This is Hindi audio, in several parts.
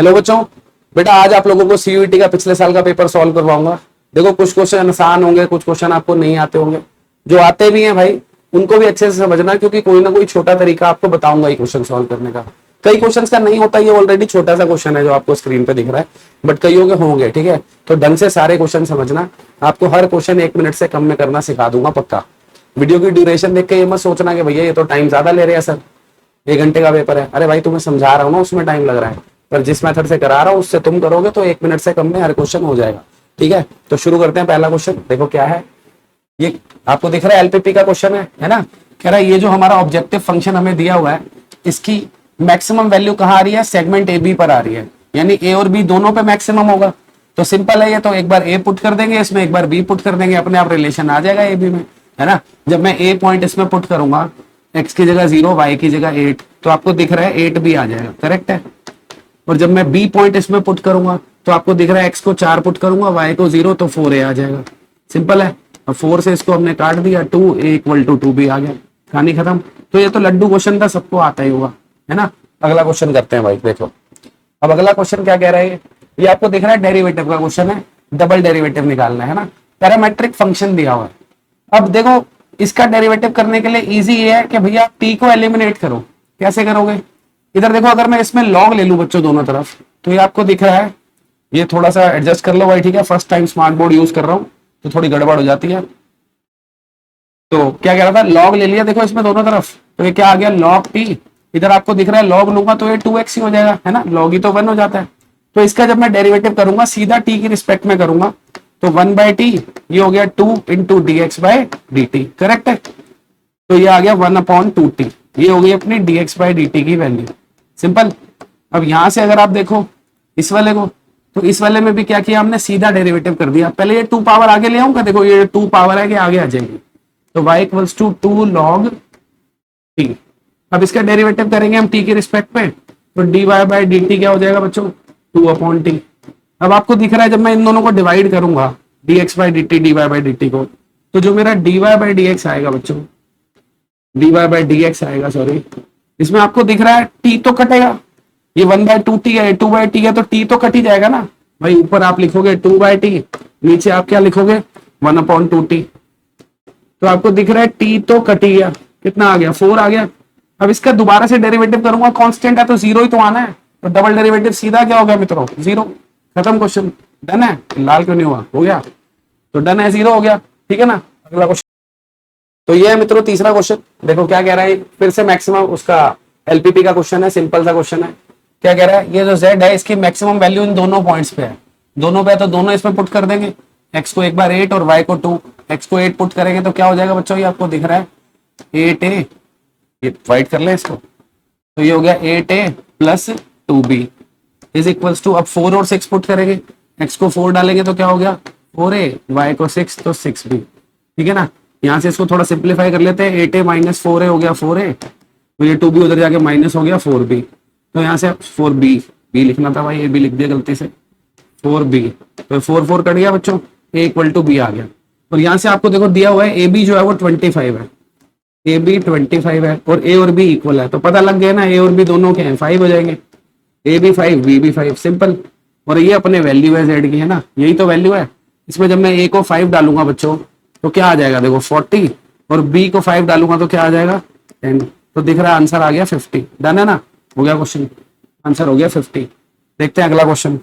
हेलो बच्चों, बेटा आज आप लोगों को सीयूईटी का पिछले साल का पेपर सॉल्व करवाऊंगा। देखो कुछ क्वेश्चन आसान होंगे, कुछ क्वेश्चन आपको नहीं आते होंगे। जो आते भी हैं भाई उनको भी अच्छे से समझना, क्योंकि कोई ना कोई छोटा तरीका आपको बताऊंगा ये क्वेश्चन सॉल्व करने का। कई क्वेश्चंस का नहीं होता, ये ऑलरेडी छोटा सा क्वेश्चन है जो आपको स्क्रीन पे दिख रहा है, बट कईयों के होंगे। ठीक है, तो ढंग से सारे क्वेश्चन समझना। आपको हर क्वेश्चन 1 मिनट से कम में करना सिखा दूंगा पक्का। वीडियो की ड्यूरेशन देख के ये मत सोचना कि भैया ये तो टाइम ज्यादा ले रहे हैं सर, 1 घंटे का पेपर है। अरे भाई तुम्हें समझा रहा हूँ ना, उसमें टाइम लग रहा है, पर जिस मेथड से करा रहा हूँ उससे तुम करोगे तो 1 मिनट से कम में हर क्वेश्चन हो जाएगा। ठीक है, तो शुरू करते हैं। पहला क्वेश्चन देखो क्या है, ये आपको दिख रहा है एलपीपी का क्वेश्चन है ना। कह रहा है ये जो हमारा ऑब्जेक्टिव फंक्शन हमें दिया हुआ है, इसकी मैक्सिमम वैल्यू कहाँ आ रही है, सेगमेंट ए बी पर आ रही है, यानी ए और बी दोनों पे मैक्सिमम होगा। तो सिंपल है ये, तो एक बार ए पुट कर देंगे, इसमें एक बार बी पुट कर देंगे, अपने आप रिलेशन आ जाएगा ए बी में, है ना। जब मैं ए पॉइंट इसमें पुट करूंगा, एक्स की जगह 0, वाई की जगह 8, तो आपको दिख रहा है 8 भी आ जाएगा, करेक्ट है। और जब मैं बी पॉइंट इसमें पुट करूंगा तो आपको दिख रहा है एक्स को 4 पुट करूंगा, वाई को 0, तो 4 ए आ जाएगा। सिंपल है। अब 4 से इसको हमने काट दिया, 2 ए इक्वल टू 2 भी आ गया, कहानी खत्म। तो ये तो लड्डू क्वेश्चन था, सबको आता ही होगा, है ना। अगला क्वेश्चन करते हैं भाई, देखो अब अगला क्वेश्चन क्या कह रहा है। ये आपको दिख रहा है डेरिवेटिव का क्वेश्चन है, डबल डेरिवेटिव निकालना है ना। पैरामेट्रिक फंक्शन दिया हुआ है। अब देखो इसका डेरिवेटिव करने के लिए इजी ये है कि भैया टी को एलिमिनेट करो। कैसे करोगे, इधर देखो, अगर मैं इसमें लॉग ले लूं बच्चों दोनों तरफ, तो ये आपको दिख रहा है, ये थोड़ा सा एडजस्ट कर लो भाई। ठीक है, first time smart board use कर रहा हूं तो थोड़ी गड़बड़ हो जाती है। तो क्या कह रहा था, लॉग ले लिया देखो इसमें दोनों तरफ, तो ये क्या आ गया, लॉग टी। इधर आपको दिख रहा है लॉग लूंगा तो ये 2x ही हो जाएगा, है ना, लॉग ही तो 1 हो जाता है। तो इसका जब मैं डेरिवेटिव करूंगा सीधा टी की रिस्पेक्ट में करूंगा, तो 1/t ये हो गया 2 इंटू dx/dt, करेक्ट है। तो ये आ गया 1/2t, ये हो गई अपनी dx/dt की वैल्यू। सिंपल। अब यहां से अगर आप देखो इस वाले को, तो इस वाले में भी क्या किया हमने, सीधा डेरिवेटिव कर दिया। पहले ये 2 पावर आगे ले आऊंगा, देखो ये 2 पावर है कि आगे आ जाएगी, तो y equals to 2 log t। अब इसका डेरिवेटिव करेंगे हम t के रिस्पेक्ट में, तो dy/dt क्या हो जाएगा बच्चों, 2/t। अब आपको दिख रहा है जब मैं इन दोनों को डिवाइड करूंगा, dx/dt dy/dt को, तो जो मेरा dy/dx आएगा बच्चों, dy/dx आएगा, सॉरी, इसमें आपको दिख रहा है t तो कटेगा, ये 1/2t है, 2/t है, तो t तो कट ही जाएगा ना भाई। ऊपर आप लिखोगे 2/t, नीचे आप क्या लिखोगे 1/2t। तो आपको दिख रहा है t तो कट ही गया, कितना आ गया, 4 आ गया। अब इसका दोबारा से डेरिवेटिव करूंगा, कांस्टेंट है तो 0 ही तो आना है, तो डबल डेरिवेटिव सीधा क्या हो गया मित्रों, 0। खत्म क्वेश्चन, डन है। लाल क्यों नहीं हुआ, हो गया, तो डन है, 0 हो गया। ठीक है ना। अगला क्वेश्चन, तो ये है मित्रों तीसरा क्वेश्चन। देखो क्या कह रहा है, फिर से मैक्सिमम उसका एलपीपी का क्वेश्चन है, सिंपल सा क्वेश्चन है। क्या कह रहा है, ये जो z है इसकी मैक्सिमम वैल्यू इन दोनों पॉइंट्स पे है, दोनों पे है, तो दोनों इसमें पुट कर देंगे। x को एक बार 8 और y को 2, x को 8 पुट करेंगे तो क्या हो जाएगा बच्चों, ये आपको दिख रहा है 8a, ये वाइट कर ले इसको, तो ये हो गया 8a plus 2b is equals to, अब 4 और 6 पुट करेंगे, x को 4 डालेंगे तो क्या हो गया 4a, y को 6 तो 6b। ठीक है ना। यहाँ से इसको थोड़ा सिंप्लीफाई कर लेते हैं, 8a माइनस 4a हो गया 4a, तो ये 2b उधर जाके माइनस हो गया 4b, तो यहाँ से 4b, b लिखना था भाई, a b लिख दिया गलती से, 4b, तो 4 4 कट गया बच्चों, a इक्वल टू b आ गया। और यहाँ से आपको देखो दिया हुआ है ए बी जो है वो 25 है, ए बी 25 है, और ए और बी इक्वल है, तो पता लग गया ना, ए और बी दोनों के हैं 5 हो जाएंगे, ए बी 5 बी भी 5, सिंपल। और ये अपने वैल्यू है जेड की, है ना, यही तो वैल्यू है। इसमें जब मैं ए को 5 डालूंगा बच्चों तो क्या आ जाएगा, देखो 40, और बी को 5 डालूंगा तो क्या आ जाएगा 10, तो दिख रहा है आंसर आ गया 50। डन है ना, हो गया क्वेश्चन, आंसर हो गया 50। देखते हैं अगला क्वेश्चन।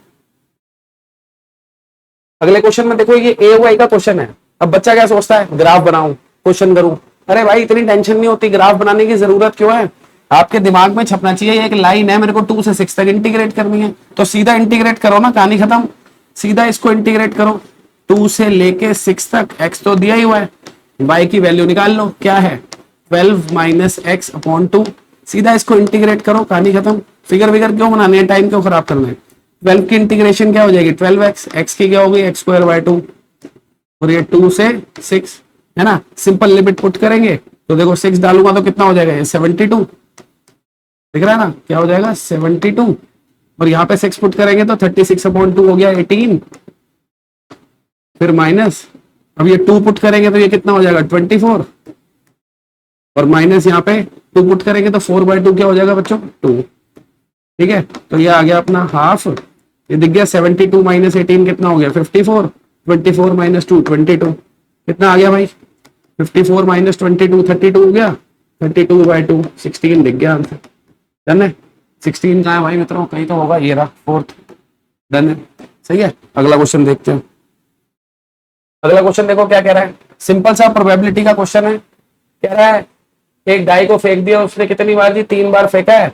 अगले क्वेश्चन में देखो ये ए वाई का क्वेश्चन है। अब बच्चा क्या सोचता है, ग्राफ बनाऊं, क्वेश्चन करूं। अरे भाई इतनी टेंशन नहीं होती, ग्राफ बनाने की जरूरत क्यों है, आपके दिमाग में छपना चाहिए एक लाइन है, मेरे को 2 से 6 तक इंटीग्रेट करनी है, तो सीधा इंटीग्रेट करो ना, कहानी खत्म। सीधा इसको इंटीग्रेट करो 2 से लेके 6 तक, x तो दिया ही हुआ है, y की वैल्यू निकाल लो, क्या है 12 माइनस एक्स अपॉन 2, सीधा इसको इंटीग्रेट करो, कहानी खत्म। फिगर विगर क्यों बनाने हैं, टाइम क्यों खराब करना है। 12 की इंटीग्रेशन क्या हो जाएगी 12x, x की क्या होगी x² 2, और ये 2 से 6, है ना। सिंपल लिमिट पुट करेंगे तो देखो 6 डालूंगा तो कितना हो जाएगा, ये 72, दिख रहा है ना, क्या हो जाएगा 72, और यहाँ पे 6 पुट करेंगे तो 36/2 हो गया 18, फिर माइनस, अब ये 2 पुट करेंगे तो ये कितना हो जाएगा 24, और माइनस यहाँ पे 2 पुट करेंगे तो 4/2 क्या हो जाएगा बच्चों 2, ठीक है, तो ये आ गया अपना हाफ, ये दिख गया 72 माइनस 18 कितना हो गया 54, 24 माइनस 2 22, कितना आ गया भाई 54 माइनस 22 32 हो गया, 32/2 16 दिख गया आंसर। डन है, 16 कहाँ है भाई मित्रों, कहीं तो होगा, ये रहा फोर्थ। डन है, सही है। अगला क्वेश्चन देखते हैं। अगला क्वेश्चन देखो क्या कह रहा है, सिंपल सा प्रोबेबिलिटी का क्वेश्चन है। कह रहा है एक डाई को फेंक दिया, उसने कितनी बार दी, 3 बार फेंका है,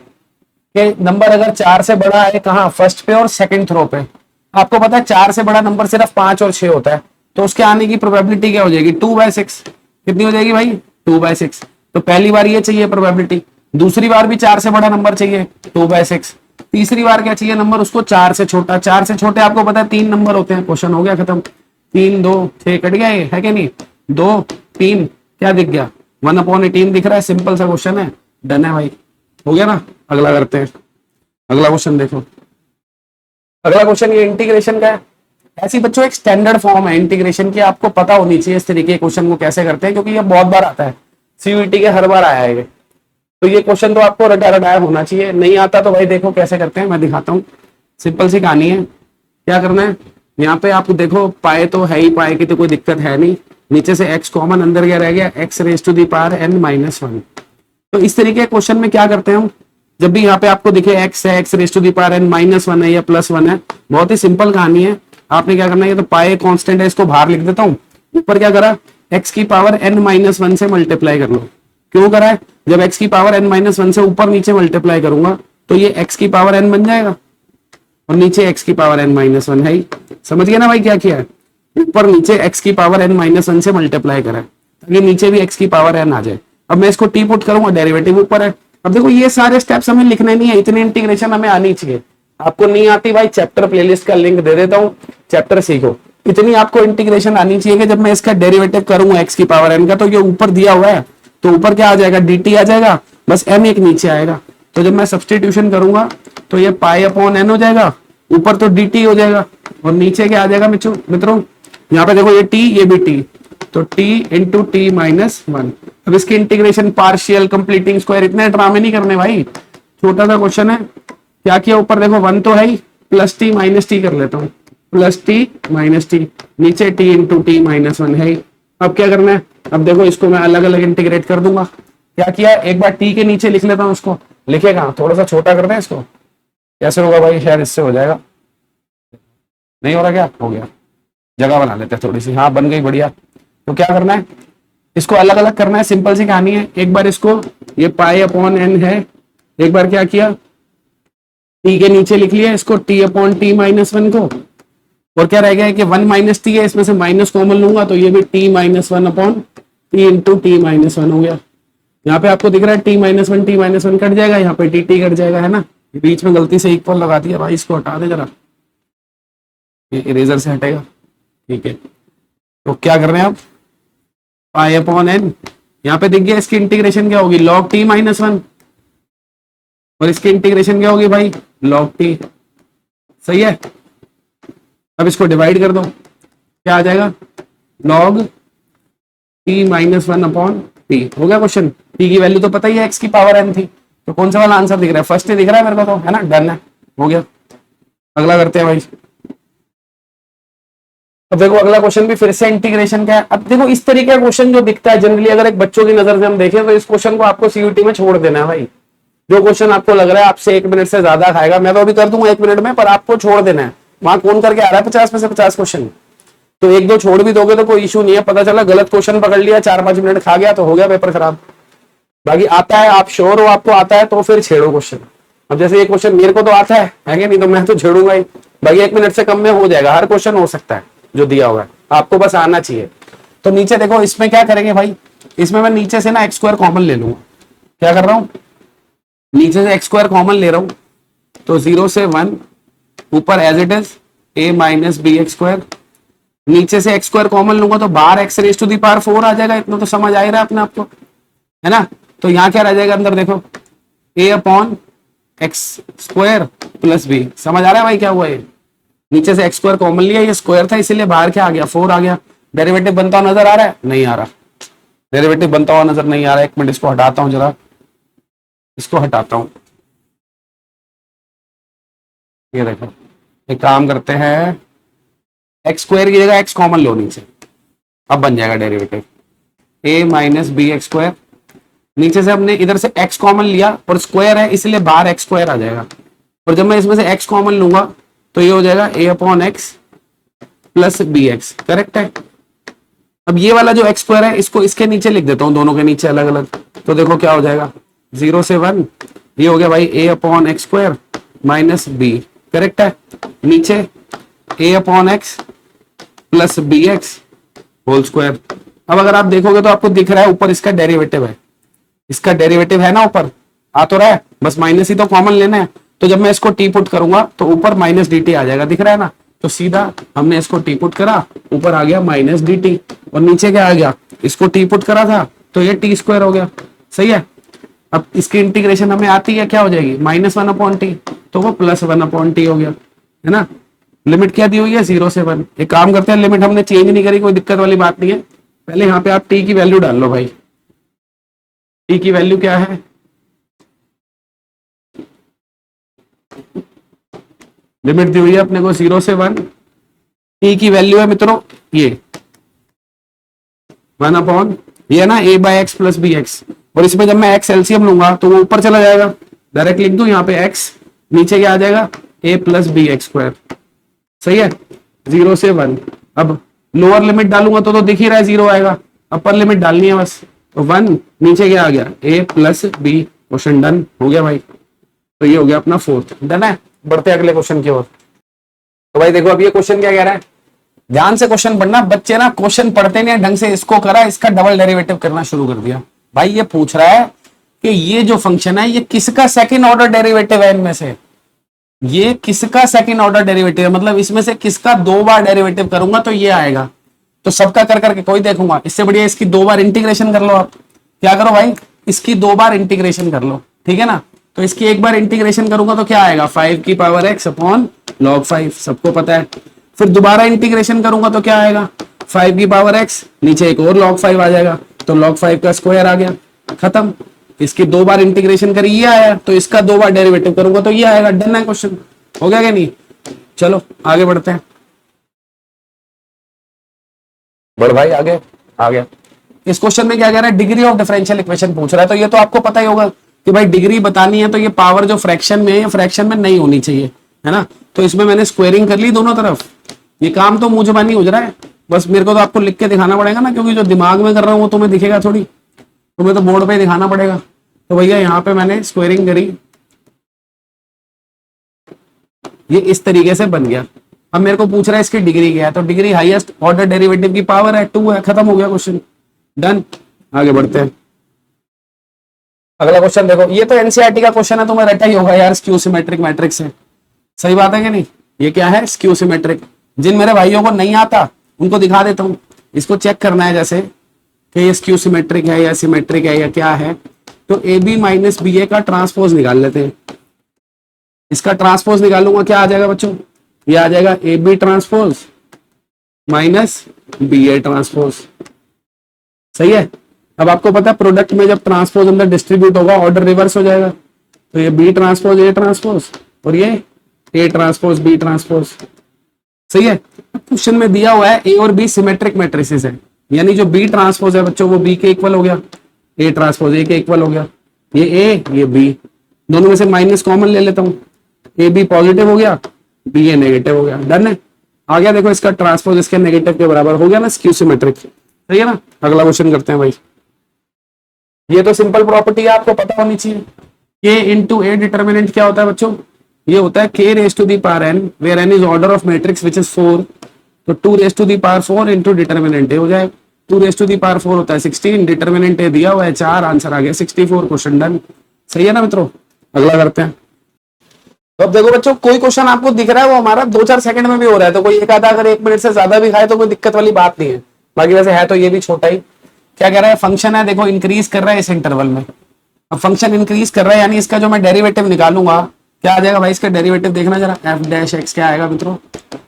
कि नंबर अगर 4 से बड़ा है कहाँ, फर्स्ट पे और सेकंड थ्रो पे। आपको पता है 4 से बड़ा नंबर सिर्फ 5 और 6 होता है, तो उसके आने की प्रोबेबिलिटी क्या हो जाएगी 2/6। कितनी हो जाएगी भाई 2/6। तो पहली बार ये चाहिए प्रोबेबिलिटी, दूसरी बार भी 4 से बड़ा नंबर चाहिए 2/6, तीसरी बार क्या चाहिए नंबर उसको 4 से छोटा। 4 से छोटे आपको पता है 3 नंबर होते हैं, क्वेश्चन हो गया खत्म। 3 2 6 कट गया, ये है कि नहीं, 2 3 क्या दिख गया 1/18 दिख रहा है, सिंपल सा क्वेश्चन है। डन है भाई, हो गया ना। अगला करते हैं, अगला क्वेश्चन देखो। अगला क्वेश्चन ये इंटीग्रेशन का है। ऐसी बच्चों एक स्टैंडर्ड फॉर्म है इंटीग्रेशन की, आपको पता होनी चाहिए इस तरीके के क्वेश्चन को कैसे करते हैं, क्योंकि ये बहुत बार आता है, सीयूईटी के हर बार आया है ये। तो ये क्वेश्चन तो आपको रटा रटाया होना चाहिए, नहीं आता तो भाई देखो कैसे करते हैं, मैं दिखाता हूँ। सिंपल सी कहानी है, क्या करना है, यहाँ पे आप देखो पाए तो है ही, पाए की तो कोई दिक्कत है नहीं, नीचे से x कॉमन अंदर क्या रह गया x⁻n-1। तो इस तरीके के क्वेश्चन में क्या करते हैं हम, जब भी यहाँ पे आपको दिखे x है, x⁻n-1 है या +1 है, बहुत ही सिंपल कहानी है। आपने क्या करना है, ये तो पाए कांस्टेंट है, इसको बाहर लिख देता हूँ, ऊपर क्या करा x⁻n-1 से मल्टीप्लाई कर लो। क्यों करा है, जब x⁻n-1 से ऊपर नीचे मल्टीप्लाई करूंगा तो ये x⁻n बन जाएगा, और नीचे x⁻n-1 है ही। समझ गए ना भाई क्या किया है, ऊपर नीचे x⁻n-1 से मल्टीप्लाई करा है, ताकि नीचे भी x⁻n आ जाए। अब मैं इसको टी पुट करूंगा, डेरिवेटिव ऊपर है। अब देखो ये सारे स्टेप्स हमें लिखने नहीं है, इतनी इंटीग्रेशन हमें आनी चाहिए। आपको नहीं आती भाई, चैप्टर प्लेलिस्ट का लिंक दे देता हूँ, चैप्टर सीखो। इतनी आपको इंटीग्रेशन आनी चाहिए कि जब मैं इसका डेरिवेटिव करूंगा x⁻n का, तो ये ऊपर दिया हुआ है, तो ऊपर क्या आ जाएगा dt आ जाएगा, बस n एक नीचे आएगा। तो जब मैं सब्सटीट्यूशन करूंगा तो ये π/n हो जाएगा, ऊपर तो dt हो जाएगा, और नीचे क्या आ जाएगा मित्रों, यहाँ पे देखो ये t ये भी t, तो t इंटू t-1। अब इसकी इंटीग्रेशन पार्शियल कंप्लीटिंग स्क्वायर, इतने ड्रामे नहीं करने भाई, छोटा सा क्वेश्चन है। क्या किया, ऊपर देखो 1 तो है ही, प्लस t माइनस टी कर लेता हूँ, प्लस t माइनस टी, नीचे t इंटू t-1 है ही। अब क्या करना है, अब देखो इसको मैं अलग अलग इंटीग्रेट कर दूंगा। क्या किया, एक बार t के नीचे लिख लेता हूँ, उसको लिखेगा थोड़ा सा छोटा करते हैं इसको, कैसे होगा भाई, शायद इससे हो जाएगा, नहीं हो रहा, क्या हो गया, जगह बना लेते हैं थोड़ी सी, हाँ बन गई बढ़िया। तो क्या करना है, इसको अलग अलग करना है, सिंपल सी कहानी है। एक बार इसको, ये π/n है, एक बार क्या किया t के नीचे लिख लिया इसको t/t-1 को, और क्या रह गया है कि 1 - t है, इसमें से माइनस कॉमन लूंगा तो ये भी t-1/t इंटू t-1 हो गया। यहाँ पे आपको दिख रहा है t-1 कट जाएगा, यहाँ पे dt कट जाएगा, है ना। बीच में गलती से इक्वल लगा दिया भाई, इसको हटा दे जरा, ये इरेजर से हटेगा, ठीक है। तो क्या कर रहे हैं आप, π/n, यहाँ पे दिख गया, इसकी इंटीग्रेशन क्या होगी log t-1, और इसकी इंटीग्रेशन क्या होगी भाई log t, सही है। अब इसको डिवाइड कर दो, क्या आ जाएगा log t-1/t, हो गया क्वेश्चन। t की वैल्यू तो पता ही है, x⁻n थी, तो कौन सा वाला आंसर दिख रहा है, फर्स्ट दिख रहा है मेरे को तो, है ना, डन है, हो गया। अगला करते हैं भाई। अब देखो अगला क्वेश्चन भी फिर से इंटीग्रेशन का है। अब देखो इस तरीके का क्वेश्चन जो दिखता है जनरली, अगर एक बच्चों की नजर से हम देखें तो इस क्वेश्चन को आपको सीयूटी में छोड़ देना है भाई। जो क्वेश्चन आपको लग रहा है आपसे 1 मिनट से ज्यादा खाएगा, मैं तो अभी कर दूंगा 1 मिनट में, पर आपको छोड़ देना है। वहां कौन करके आ रहा है 50 में से 50 क्वेश्चन, तो 1-2 छोड़ भी दोगे तो कोई इशू नहीं है। पता चला गलत क्वेश्चन पकड़ लिया, 4-5 मिनट खा गया तो हो गया पेपर खराब। बाकी आता है, आप श्योर हो आपको आता है तो फिर छेड़ो क्वेश्चन। अब जैसे ये क्वेश्चन मेरे को तो आता है कि नहीं, तो मैं तो छेड़ूंगा ही भाई। 1 मिनट से कम में हो जाएगा, हर क्वेश्चन हो सकता है जो दिया हुआ है, आपको बस आना चाहिए। तो नीचे देखो, इसमें क्या करेंगे भाई, इसमें मैं नीचे से ना x² कॉमन ले लूंगा। क्या कर रहा हूं, नीचे से x² कॉमन ले रहा हूं, तो 0 से 1, ऊपर as it is a - bx², नीचे से x² कॉमन लूंगा तो बाहर x⁻4 आ जाएगा। इतना तो समझ आ ही रहा है अपने आपको, है ना। तो यहाँ क्या रह जाएगा अंदर देखो, a/x² + b, समझ आ रहा है भाई क्या हुआ, ये नीचे से x² कॉमन लिया, ये स्क्वायर था इसीलिए बाहर क्या आ गया 4 आ गया। डेरिवेटिव बनता हुआ नजर आ रहा है, नहीं आ रहा, डेरिवेटिव बनता हुआ नजर नहीं आ रहा है। 1 मिनट इसको हटाता हूं, जरा इसको हटाता हूं। ये देखो, एक काम करते हैं, एक्स स्क्वायर की जगह एक्स कॉमन लो नीचे, अब बन जाएगा डेरिवेटिव ए माइनस बी एक्स स्क्वायर। नीचे से हमने इधर से एक्स कॉमन लिया और स्क्वायर है इसलिए बाहर एक्स स्क्वायर आ जाएगा, और जब मैं इसमें से एक्स कॉमन लूंगा तो ये हो जाएगा A upon X plus B X. Correct है। अब ये वाला जो एक्स स्क्वायर है इसको इसके नीचे लिख देता हूं, दोनों के नीचे अलग अलग, तो देखो क्या हो जाएगा 0 से 1, ये हो गया भाई A upon X square minus B. Correct है। नीचे A upon X plus B X whole square. अब अगर आप देखोगे तो आपको दिख रहा है ऊपर इसका डेरिवेटिव है, इसका डेरिवेटिव है ना, ऊपर आ तो रहा है, बस माइनस ही तो कॉमन लेना है। तो जब मैं इसको टी पुट करूंगा तो ऊपर माइनस डी टी आ जाएगा, दिख रहा है ना। तो सीधा हमने इसको टी पुट करा, ऊपर आ गया माइनस डी टी, और नीचे क्या आ गया, इसको टी पुट करा था तो ये टी स्क्वायर हो गया। सही है। अब इसकी इंटीग्रेशन हमें आती है, क्या हो जाएगी -1 अपॉन टी, तो वो +1 अपॉन टी हो गया, है ना। लिमिट क्या दी हुई है 0 से 1। एक काम करते हैं, लिमिट हमने चेंज नहीं करी, कोई दिक्कत वाली बात नहीं है। पहले यहाँ पे आप टी की वैल्यू डाल लो भाई। टी की वैल्यू क्या है, लिमिट दी हुई है अपने को 0 से 1। टी की वैल्यू है मित्रों ये 1 अपॉन ये ना a by x plus B x, और इसमें जब मैं एक्स एलसीएम लूंगा तो वो ऊपर चला जाएगा, डायरेक्ट लिख दूं यहाँ पे x, नीचे क्या आ जाएगा a plus B x square. सही है। 0 से 1। अब लोअर लिमिट डालूंगा तो दिख ही रहा है 0 आएगा, अपर लिमिट डालनी है बस, तो 1, नीचे क्या आ गया a plus b. Question done हो गया भाई। तो ये हो गया अपना 4th। डन है। बढ़ते हैं अगले क्वेश्चन की ओर। तो भाई देखो अब ये क्वेश्चन क्या कह रहा है, ध्यान से क्वेश्चन पढ़ना। बच्चे ना क्वेश्चन पढ़ते नहीं ढंग से, इसको करा, इसका डबल डेरिवेटिव करना शुरू कर दिया। भाई ये पूछ रहा है कि ये जो फंक्शन है ये किसका सेकंड ऑर्डर डेरिवेटिव है, इनमें से ये किसका सेकंड ऑर्डर डेरिवेटिव है, मतलब इसमें से किसका 2 बार डेरिवेटिव करूंगा तो ये आएगा। तो सबका कर करके कोई देखूंगा, इससे बढ़िया इसकी 2 बार इंटीग्रेशन कर लो। आप क्या करो भाई, इसकी 2 बार इंटीग्रेशन कर लो, ठीक है ना। तो इसकी एक बार इंटीग्रेशन करूंगा तो क्या आएगा 5 की पावर x अपॉन log 5, सबको पता है। फिर दोबारा इंटीग्रेशन करूंगा तो क्या आएगा 5 की पावर x, नीचे एक और log 5 आ जाएगा, तो log 5 का स्क्वायर आ गया, खत्म। इसकी 2 बार इंटीग्रेशन करी ये आया, तो इसका 2 बार डेरिवेटिव करूंगा तो ये आएगा। डन है क्वेश्चन, हो गया क्या नहीं। चलो आगे बढ़ते हैं। बढ़ भाई आगे आ गया। इस क्वेश्चन में क्या कह रहा है, डिग्री ऑफ डिफरेंशियल इक्वेशन पूछ रहा है। तो ये तो आपको पता ही होगा कि भाई डिग्री बतानी है तो ये पावर जो फ्रैक्शन में है, फ्रैक्शन में नहीं होनी चाहिए, है ना। तो इसमें मैंने स्क्वेयरिंग कर ली दोनों तरफ। ये काम तो मुझे नहीं हो रहा है, बस मेरे को तो आपको लिख के दिखाना पड़ेगा ना, क्योंकि जो दिमाग में कर रहा हूँ वो तुम्हें दिखेगा थोड़ी, तुम्हें तो बोर्ड पे दिखाना पड़ेगा। तो भैया यहाँ पे मैंने स्क्वेयरिंग करी, ये इस तरीके से बन गया। अब मेरे को पूछ रहा है इसकी डिग्री क्या है, तो डिग्री हाईएस्ट ऑर्डर डेरिवेटिव की पावर है 2 है, खत्म हो गया क्वेश्चन। डन। आगे बढ़ते हैं। अगला क्वेश्चन देखो, ये तो एनसीईआरटी का क्वेश्चन है, तुम्हें रटा ही होगा यार, स्क्यू सिमेट्रिक मैट्रिक्स है। सही बात है कि नहीं। ये क्या है, स्क्यू सिमेट्रिक। जिन मेरे भाइयों को नहीं आता उनको दिखा देता हूं, इसको चेक करना है जैसे कि ये स्क्यू सिमेट्रिक है या सिमेट्रिक है या क्या है। तो ए बी माइनस बी ए का ट्रांसपोज निकाल लेते हैं। इसका ट्रांसपोज निकालूंगा, क्या आ जाएगा बच्चों, ये आ जाएगा a b transpose minus b a transpose. सही है। अब आपको पता है प्रोडक्ट में जब ट्रांसपोज अंदर डिस्ट्रीब्यूट होगा ऑर्डर रिवर्स हो जाएगा, तो ये बी ट्रांसपोज ए ट्रांसपोज और ये ए ट्रांसपोज बी ट्रांसपोज। सही है। क्वेश्चन में दिया हुआ है ए और बी सिमेट्रिक मैट्रिसेस है, यानी जो बी ट्रांसपोज है बच्चों वो बी के इक्वल हो गया, ए ट्रांसपोज ए के इक्वल हो गया। ये ए ये बी, दोनों में से माइनस कॉमन ले लेता हूं, ए बी पॉजिटिव हो गया, बी ए नेगेटिव हो गया। डन है। आ गया देखो, इसका ट्रांसपोज इसके नेगेटिव के बराबर हो गया ना, स्क्यू सिमेट्रिक। सही है ना। अगला क्वेश्चन करते हैं भाई। ये तो सिंपल प्रॉपर्टी है, आपको पता होनी चाहिए। के इंटू ए डिटर्मिनेंट क्या होता है बच्चों, ये होता है k raise to the power n, where n is order of matrix which is 4। तो 2 raise to the power 4 into determinant A हो जाए। 2 रेज टू दी पावर 4 होता है 16, डिटर्मिनेंट ए दिया हुआ है 4, आंसर आ गया 64। Question done. सही है ना मित्रों। अगला करते हैं। तो अब देखो बच्चों, कोई क्वेश्चन आपको दिख रहा है वो हमारा 2-4 सेकंड में भी हो रहा है, तो कोई एक आधा अगर 1 मिनट से ज्यादा भी खाए तो कोई दिक्कत वाली बात नहीं है। बाकी वैसे है तो ये भी छोटा ही। क्या कह रहा है, फंक्शन है देखो इंक्रीज कर रहा है इस इंटरवल में। अब फंक्शन इंक्रीज कर रहा है यानी इसका जो मैं डेरिवेटिव निकालूंगा क्या आ जाएगा भाई, इसका डेरिवेटिव देखना जरा, एफ डैश एक्स क्या आएगा मित्रों,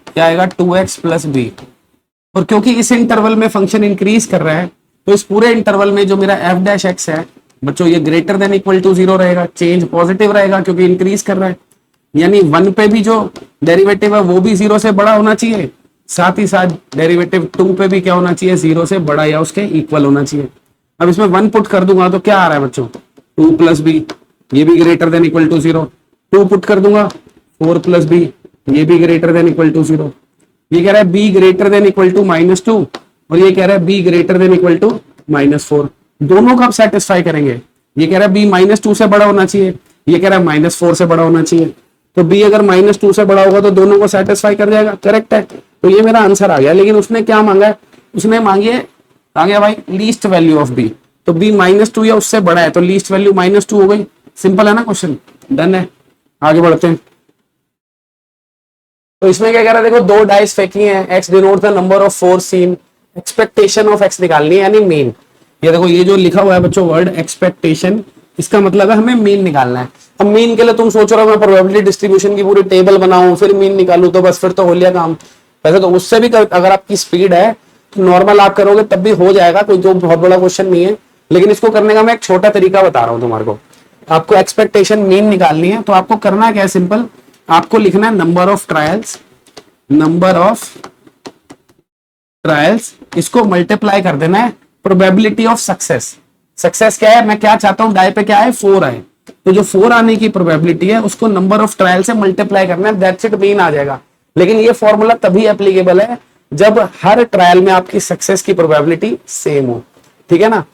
क्या आएगा 2x प्लस बी। और क्योंकि इस इंटरवल में फंक्शन इंक्रीज कर रहा है तो इस पूरे इंटरवल में जो मेरा एफ डैश एक्स है बच्चों ये ग्रेटर देन इक्वल टू 0 रहेगा, चेंज पॉजिटिव रहेगा क्योंकि इंक्रीज कर रहा है। यानी 1 पे भी जो डेरिवेटिव है वो भी 0 से बड़ा होना चाहिए, साथ ही साथ डेरिवेटिव 2 पे भी क्या होना चाहिए, 0 से बड़ा या उसके इक्वल होना चाहिए। अब इसमें 1 पुट कर दूंगा तो क्या आ रहा है बच्चों, 2 प्लस बी, ये भी greater than equal to 0। 2 put कर दूंगा, 4 प्लस बी, ये भी ग्रेटर देन इक्वल टू 0। ये कह रहा है b greater than equal to -2 और ये कह रहा है b greater than equal to -4। दोनों को आप सेटिस्फाई करेंगे। ये कह रहा है बी -2 से बड़ा होना चाहिए, ये कह रहा है -4 से बड़ा होना चाहिए। तो बी अगर -2 से बड़ा होगा तो दोनों को सेटिस्फाई कर जाएगा, करेक्ट है। तो ये मेरा आंसर आ गया। लेकिन उसने क्या मांगा है, उसने मांगी है, आ गया भाई लीस्ट वैल्यू ऑफ बी। तो बी -2 या उससे बड़ा है तो लीस्ट वैल्यू -2 हो गई। सिंपल है ना क्वेश्चन, डन है। आगे बढ़ते हैं। तो इसमें क्या कह रहा है, देखो 2 डाइस फेंकी है, x denote the number of 4 seen, expectation of x निकालनी है यानी मीन। ये देखो ये जो लिखा हुआ है बच्चों वर्ड एक्सपेक्टेशन, इसका मतलब है हमें मीन निकालना है। अब मीन के लिए तुम सोच रहे हो मैं प्रोबेबिलिटी डिस्ट्रीब्यूशन की पूरी टेबल बनाऊं फिर मीन निकालूं, तो बस फिर तो हो लिया काम। वैसे तो उससे भी अगर आपकी स्पीड है तो नॉर्मल आप करोगे तब भी हो जाएगा, कोई तो बहुत बड़ा क्वेश्चन नहीं है। लेकिन इसको करने का मैं एक छोटा तरीका बता रहा हूं तुम्हारे को। आपको एक्सपेक्टेशन मीन निकालनी है तो आपको करना क्या है, सिंपल, आपको लिखना है number of trials, number of trials, इसको मल्टीप्लाई कर देना है प्रोबेबिलिटी ऑफ सक्सेस। सक्सेस क्या है, मैं क्या चाहता हूं, डाई पे क्या है 4 आए, तो जो 4 आने की प्रोबेबिलिटी है उसको नंबर ऑफ ट्रायल से मल्टीप्लाई करना है, दैट्स इट, मीन आ जाएगा। लेकिन ये फॉर्मूला तभी एप्लीकेबल है जब हर ट्रायल में आपकी सक्सेस की प्रोबेबिलिटी सेम हो, ठीक है ना।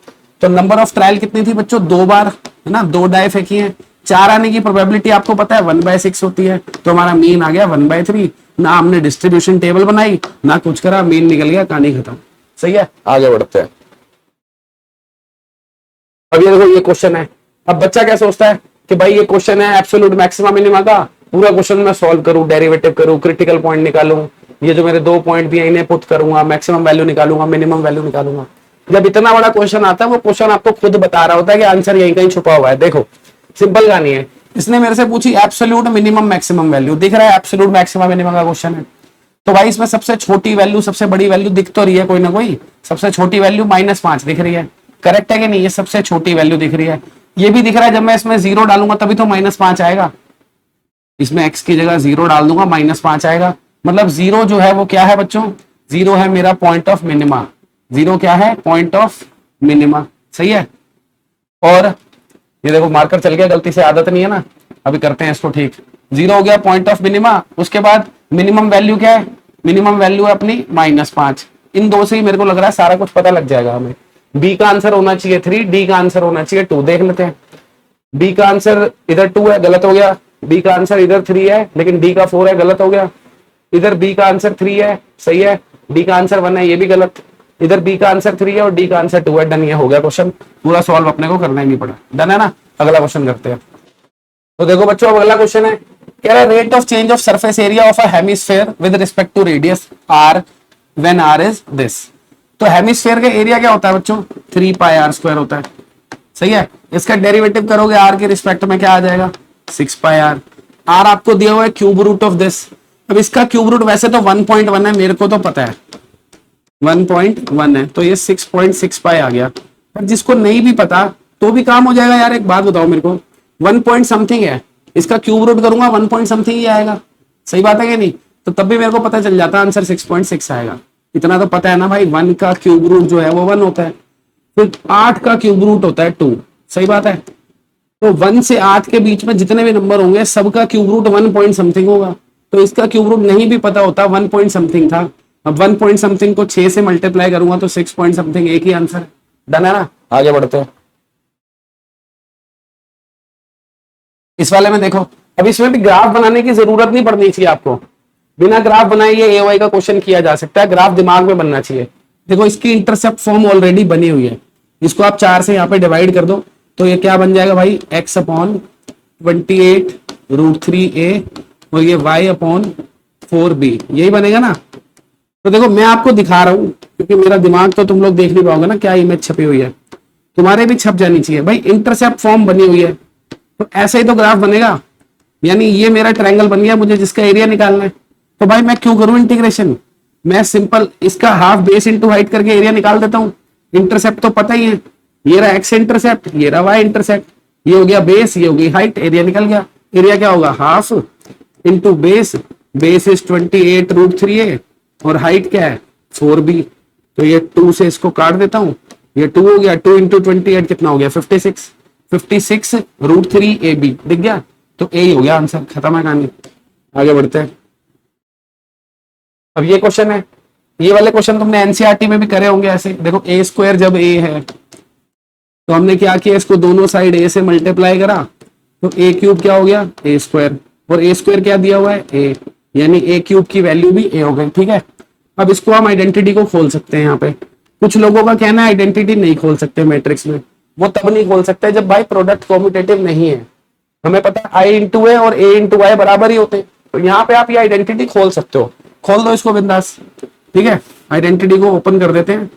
तो नंबर ऑफ ट्रायल कितनी थी बच्चों, 2 बार है ना, 2 डाई फेंकी है, 4 आने की प्रोबेबिलिटी आपको पता है 1/6 होती है, तो हमारा मीन आ गया 1/3। ना हमने डिस्ट्रीब्यूशन टेबल बनाई ना कुछ करा, मीन निकल गया, कहानी खत्म। सही है, आगे बढ़ते हैं। अब ये देखो ये क्वेश्चन है। अब बच्चा क्या सोचता है कि भाई ये क्वेश्चन है एब्सोल्यूट मैक्सिमा मिनिमा का, पूरा क्वेश्चन मैं सॉल्व करूं, डेरिवेटिव करूं, क्रिटिकल पॉइंट निकालूं, ये जो मेरे 2 पॉइंट दिए इन्हें पुट करूंगा, मैक्सिमम वैल्यू निकालूंगा, मिनिमम वैल्यू निकालूंगा। जब इतना बड़ा क्वेश्चन आता है वो क्वेश्चन आपको खुद बता रहा होता है कि आंसर यहीं कहीं छुपा हुआ है। देखो सिंपल कहानी है, इसने मेरे से पूछी एब्सोल्यूट मिनिमम मैक्सिमम वैल्यू, दिख रहा है एब्सोल्यूट मैक्सिमम मिनिमम का क्वेश्चन है। तो भाई इसमें सबसे छोटी वैल्यू सबसे बड़ी वैल्यू दिख तो रही है कोई ना कोई, सबसे छोटी वैल्यू -5 दिख रही है, करेक्ट है कि नहीं, ये सबसे छोटी वैल्यू दिख रही है। ये भी दिख रहा है जब मैं इसमें 0 डालूंगा तभी तो -5 आएगा, इसमें x की जगह 0 डाल दूंगा -5 आएगा। मतलब 0 जो है वो क्या है बच्चों, 0 है मेरा पॉइंट ऑफ मिनिमा, 0 क्या है, पॉइंट ऑफ मिनिमा, सही है। और ये देखो मार्कर चल गया, गलती से, आदत नहीं है ना, अभी करते हैं इसको ठीक। 0 हो गया पॉइंट ऑफ मिनिमा, उसके बाद मिनिमम वैल्यू क्या है, मिनिमम वैल्यू है अपनी -5। इन दो से ही मेरे को लग रहा है सारा कुछ पता लग जाएगा हमें। बी का आंसर होना चाहिए 3, डी का आंसर होना चाहिए 2, देख लेते हैं। बी का आंसर इधर 2 है, गलत हो गया। बी का आंसर इधर 3 है लेकिन डी का 4 है, गलत हो गया। इधर बी का आंसर 3 है, सही है, डी का आंसर 1 है, ये भी गलत। इधर बी का आंसर 3 है और डी का आंसर 2 है, डन। ये हो गया क्वेश्चन पूरा सॉल्व, अपने को करना ही नहीं पड़ा, डन है ना। अगला क्वेश्चन करते हैं। तो देखो बच्चों अब अगला क्वेश्चन है, कह रहा है rate of change of surface area of a hemisphere with respect to radius r when r is this. तो हेमिस्फेयर का एरिया क्या होता है बच्चों, 3πr² होता है, सही है। इसका डेरिवेटिव करोगे r के रिस्पेक्ट में क्या आ जाएगा, 6πr। r आपको दिया हुआ है क्यूब रूट ऑफ दिस। अब इसका क्यूब रूट वैसे तो 1.1 है, मेरे को तो पता है 1.1 है, तो ये 6.6π आ गया। पर जिसको नहीं भी पता तो भी काम हो जाएगा यार। एक बात बताओ मेरे को, 1 पॉइंट समथिंग है, इसका क्यूब रूट करूंगा 1 पॉइंट समथिंग ही आएगा, सही बात है कि नहीं। तो तब भी मेरे को पता चल जाता आंसर 6.6 आएगा। इतना तो पता है ना भाई, 1 का क्यूब रूट जो है वो 1 होता है, फिर 8 का क्यूब रूट होता है 2, सही बात है। तो 1 से 8 के बीच में जितने भी नंबर होंगे सबका क्यूब रूट 1 पॉइंट समथिंग होगा। तो इसका क्यूब रूट नहीं भी पता होता, 1 पॉइंट समथिंग था। अब 1 पॉइंट समथिंग को 6 से मल्टीप्लाई करूंगा तो 6 पॉइंट समथिंग, एक ही आंसर, डन है ना। आगे बढ़ते हैं। इस वाले में देखो, अब इसमें भी ग्राफ बनाने की जरूरत नहीं पड़नी चाहिए आपको, बिना ग्राफ बनाए ये AOI का क्वेश्चन किया जा सकता है, ग्राफ दिमाग में बनना चाहिए। देखो इसकी इंटरसेप्ट फॉर्म ऑलरेडी बनी हुई है, इसको आप 4 से यहाँ पे डिवाइड कर दो तो ये क्या बन जाएगा भाई, x/28√3a और ये y/4b, यही बनेगा ना। तो देखो मैं आपको दिखा रहा हूं क्योंकि मेरा दिमाग तो तुम लोग देख नहीं पाओगे ना, क्या इमेज छपी हुई है, तुम्हारे भी छप जानी चाहिए भाई। इंटरसेप्ट फॉर्म बनी हुई है तो ऐसे ही तो ग्राफ बनेगा। यानी ये मेरा ट्रायंगल बन गया, मुझे जिसका एरिया निकालना है, तो भाई मैं क्यों करूं इंटीग्रेशन, मैं सिंपल इसका हाफ बेस इंटू हाइट करके एरिया निकाल देता हूं। इंटरसेप्ट तो पता ही है, ये रहा एक्स इंटरसेप्ट, ये रहा वाई इंटरसेप्ट, ये हो गया बेस, ये हो गई हाइट, एरिया निकल गया। एरिया क्या होगा, half into base, base is 28√3a और हाइट क्या है 4b। तो ये 2 से इसको काट देता हूं, ये 2 हो गया, 2 इंटू 28 कितना हो गया 56, 56√3ab दिख गया। तो ए ही हो गया आंसर, खत्म है कहानी। आगे बढ़ते हैं। अब ये क्वेश्चन है, ये वाले क्वेश्चन तुमने एनसीईआरटी में भी करे होंगे ऐसे। देखो ए स्क्वायर जब ए है तो हमने क्या किया, इसको दोनों साइड ए से मल्टीप्लाई करा, तो ए क्यूब क्या हो गया ए स्क्वायर, और ए स्क्वायर क्या दिया हुआ है ए, यानी ए क्यूब की वैल्यू भी ए हो गई। ठीक है, अब इसको हम आइडेंटिटी को खोल सकते हैं। यहाँ पे कुछ लोगों का कहना है आइडेंटिटी नहीं खोल सकते मैट्रिक्स में। वो तब नहीं खोल सकते जब भाई प्रोडक्ट कॉम्यूटेटिव नहीं है। हमें पता है आई इंटू ए और ए इंटू वाई बराबर ही होते हैं, तो यहाँ पे आप ये आइडेंटिटी खोल सकते हो। खोल दो इसको बिंदास। ठीक है, आइडेंटिटी को ओपन कर देते हैं।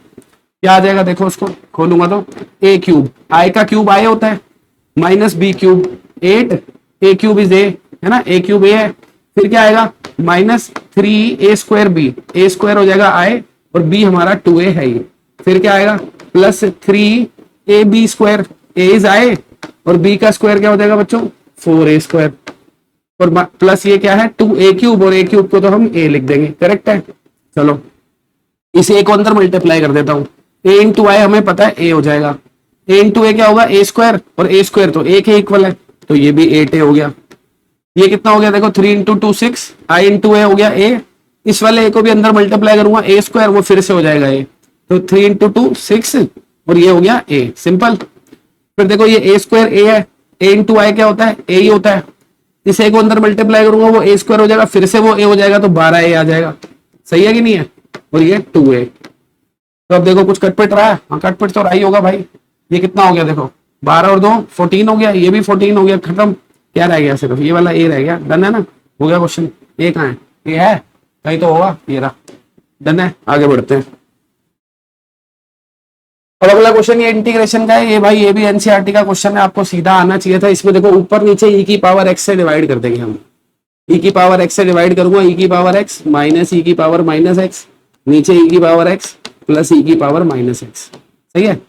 क्या आ जाएगा देखो, उसको खोलूंगा तो ए क्यूब, आई का क्यूब आई होता है, minus b cube 8, a cube is a, है ना, ए क्यूब ए है। फिर क्या आएगा माइनस 3a² बी, ए स्क्वायर हो जाएगा आई और बी हमारा 2a है ये। फिर क्या आएगा plus 3ab², A is I और बी का स्क्वायर क्या हो जाएगा बच्चों 4a², और प्लस ये क्या है 2a³ और ए क्यूब को तो हम ए लिख देंगे, करेक्ट है। चलो इस ए को अंदर मल्टीप्लाई कर देता हूं, ए इंटू आई हमें पता है ए हो जाएगा, ए इंटू ए क्या होगा ए स्क्वायर, और ए स्क्वायर तो ए के इक्वल है, तो ये भी 8a हो गया। ये कितना हो गया देखो 3 इंटू 2 6, आई इंटू ए हो गया ए, इस वाले ए को भी अंदर मल्टीप्लाई करूंगा ए स्क्वायर, वो फिर से हो जाएगा ए, तो 3 इंटू 2 6 और ये हो गया ए, सिंपल। फिर देखो ये ए स्क्वायर ए है, ए इंटू आई क्या होता है ए ही होता है, इस ए को अंदर मल्टीप्लाई करूंगा वो ए स्क्वायर हो जाएगा, फिर से वो ए हो जाएगा, तो 12a आ जाएगा। सही है कि नहीं है, और ये 2a। तो अब देखो कुछ कटपिट रहा है, हाँ कटपिट तो रहा ही होगा भाई। ये कितना हो गया देखो 12 और 2 14 हो गया, ये भी 14 हो गया, खत्म। क्या रह गया सिर्फ ये वाला ए रह गया, डन है ना, हो गया क्वेश्चन। ए कहाँ है, ये है कहीं तो होगा, ये रहा, डन है। आगे बढ़ते हैं। अब अगला क्वेश्चन ये इंटीग्रेशन का है, ये भाई ये भी एनसीईआरटी का क्वेश्चन है, आपको सीधा आना चाहिए था। इसमें देखो ऊपर नीचे ई की पावर एक्स से डिवाइड कर देंगे हम, ई की पावर एक्स से डिवाइड करूंगा, ई की पावर एक्स माइनस ई की पावर माइनस एक्स, नीचे ई की पावर एक्स प्लस ई की पावर माइनस एक्स। सही है।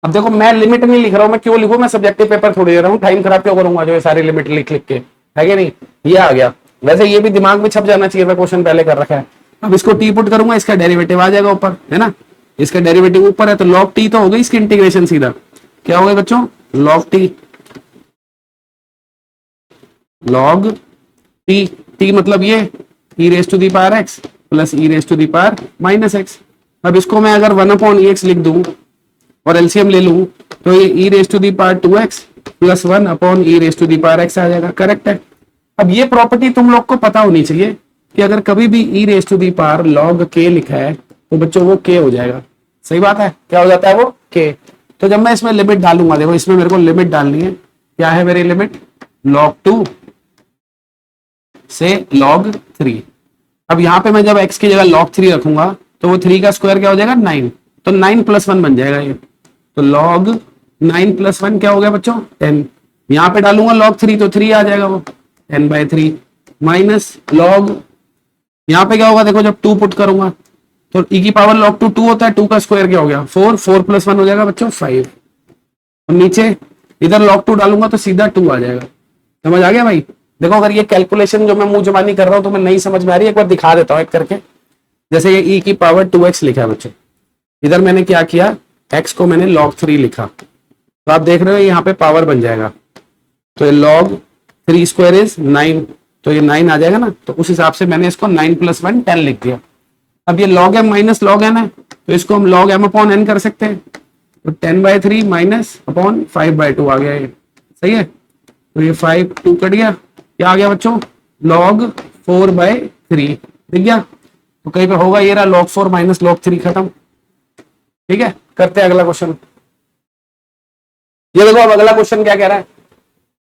अब देखो मैं लिमिट नहीं लिख रहा हूं, मैं क्यों लिखूं, मैं सब्जेक्टिव पेपर थोड़ी दे रहा हूँ, टाइम खराब क्यों करूंगा जो ये सारी लिमिट लिख लिख के, है कि नहीं। ये आ गया, वैसे ये भी दिमाग में छप जाना चाहिए था, क्वेश्चन पहले कर रखा है। अब इसको टी पुट करूंगा, इसका डेरिवेटिव आ जाएगा ऊपर, है ना, इसका डेरिवेटिव ऊपर है, तो log t तो हो गई इसकी इंटीग्रेशन सीधा। क्या हो गया बच्चों log t, log t, t मतलब ये e⁻x प्लस e⁻−x। अब इसको मैं अगर 1/ex लिख दूं और एलसीएम ले लूं तो ये e⁻2x प्लस 1/e⁻x आ जाएगा, करेक्ट है। अब ये प्रॉपर्टी तुम लोग को पता होनी चाहिए कि अगर कभी भी e⁻log k लिखा है तो बच्चों वो k हो जाएगा। सही बात है, क्या हो जाता है वो k। तो जब मैं इसमें लिमिट डालूंगा, देखो इसमें मेरे को लिमिट डालनी है, क्या है मेरी लिमिट log 2 से log 3। अब यहाँ पे मैं जब x की जगह log 3 रखूंगा तो वो 3 का स्क्वायर क्या हो जाएगा 9, तो 9 + 1 बन जाएगा ये, तो log 9 + 1 क्या हो गया बच्चों 10। यहाँ पे डालूंगा log 3 तो 3 आ जाएगा, वो 10/3 माइनस log, यहाँ पे क्या होगा देखो जब 2 पुट करूंगा तो e की पावर log 2 होता है, 2 का स्क्वायर क्या हो गया 4, 4 + 1 हो जाएगा बच्चों 5, और नीचे इधर log 2 डालूंगा तो सीधा 2 आ जाएगा। समझ आ गया भाई। देखो अगर ये कैलकुलेशन जो मैं मुंह जबानी कर रहा हूं तो मैं नहीं समझ में आ रही, एक बार दिखा देता हूं एक करके। जैसे ये e की पावर 2x लिखा है बच्चों, इधर मैंने क्या किया x को मैंने log 3 लिखा, तो आप देख रहे हो यहाँ पे पावर बन जाएगा, तो ये log 3² इज 9, तो ये 9 आ जाएगा ना, तो उस हिसाब से मैंने इसको 9 + 1 10 लिख दिया। अब ये log m minus log n है, तो इसको हम log m/n कर सकते हैं, तो 10/3 माइनस अपॉन 5/2 आ गया ये। सही है, तो ये 5 2 कट गया, क्या आ गया बच्चों log 4/3 दिख गया। तो कहीं पे होगा ये रहा log 4 माइनस log 3, खत्म। ठीक है, करते हैं अगला क्वेश्चन। ये देखो अब अगला क्वेश्चन क्या कह रहा है,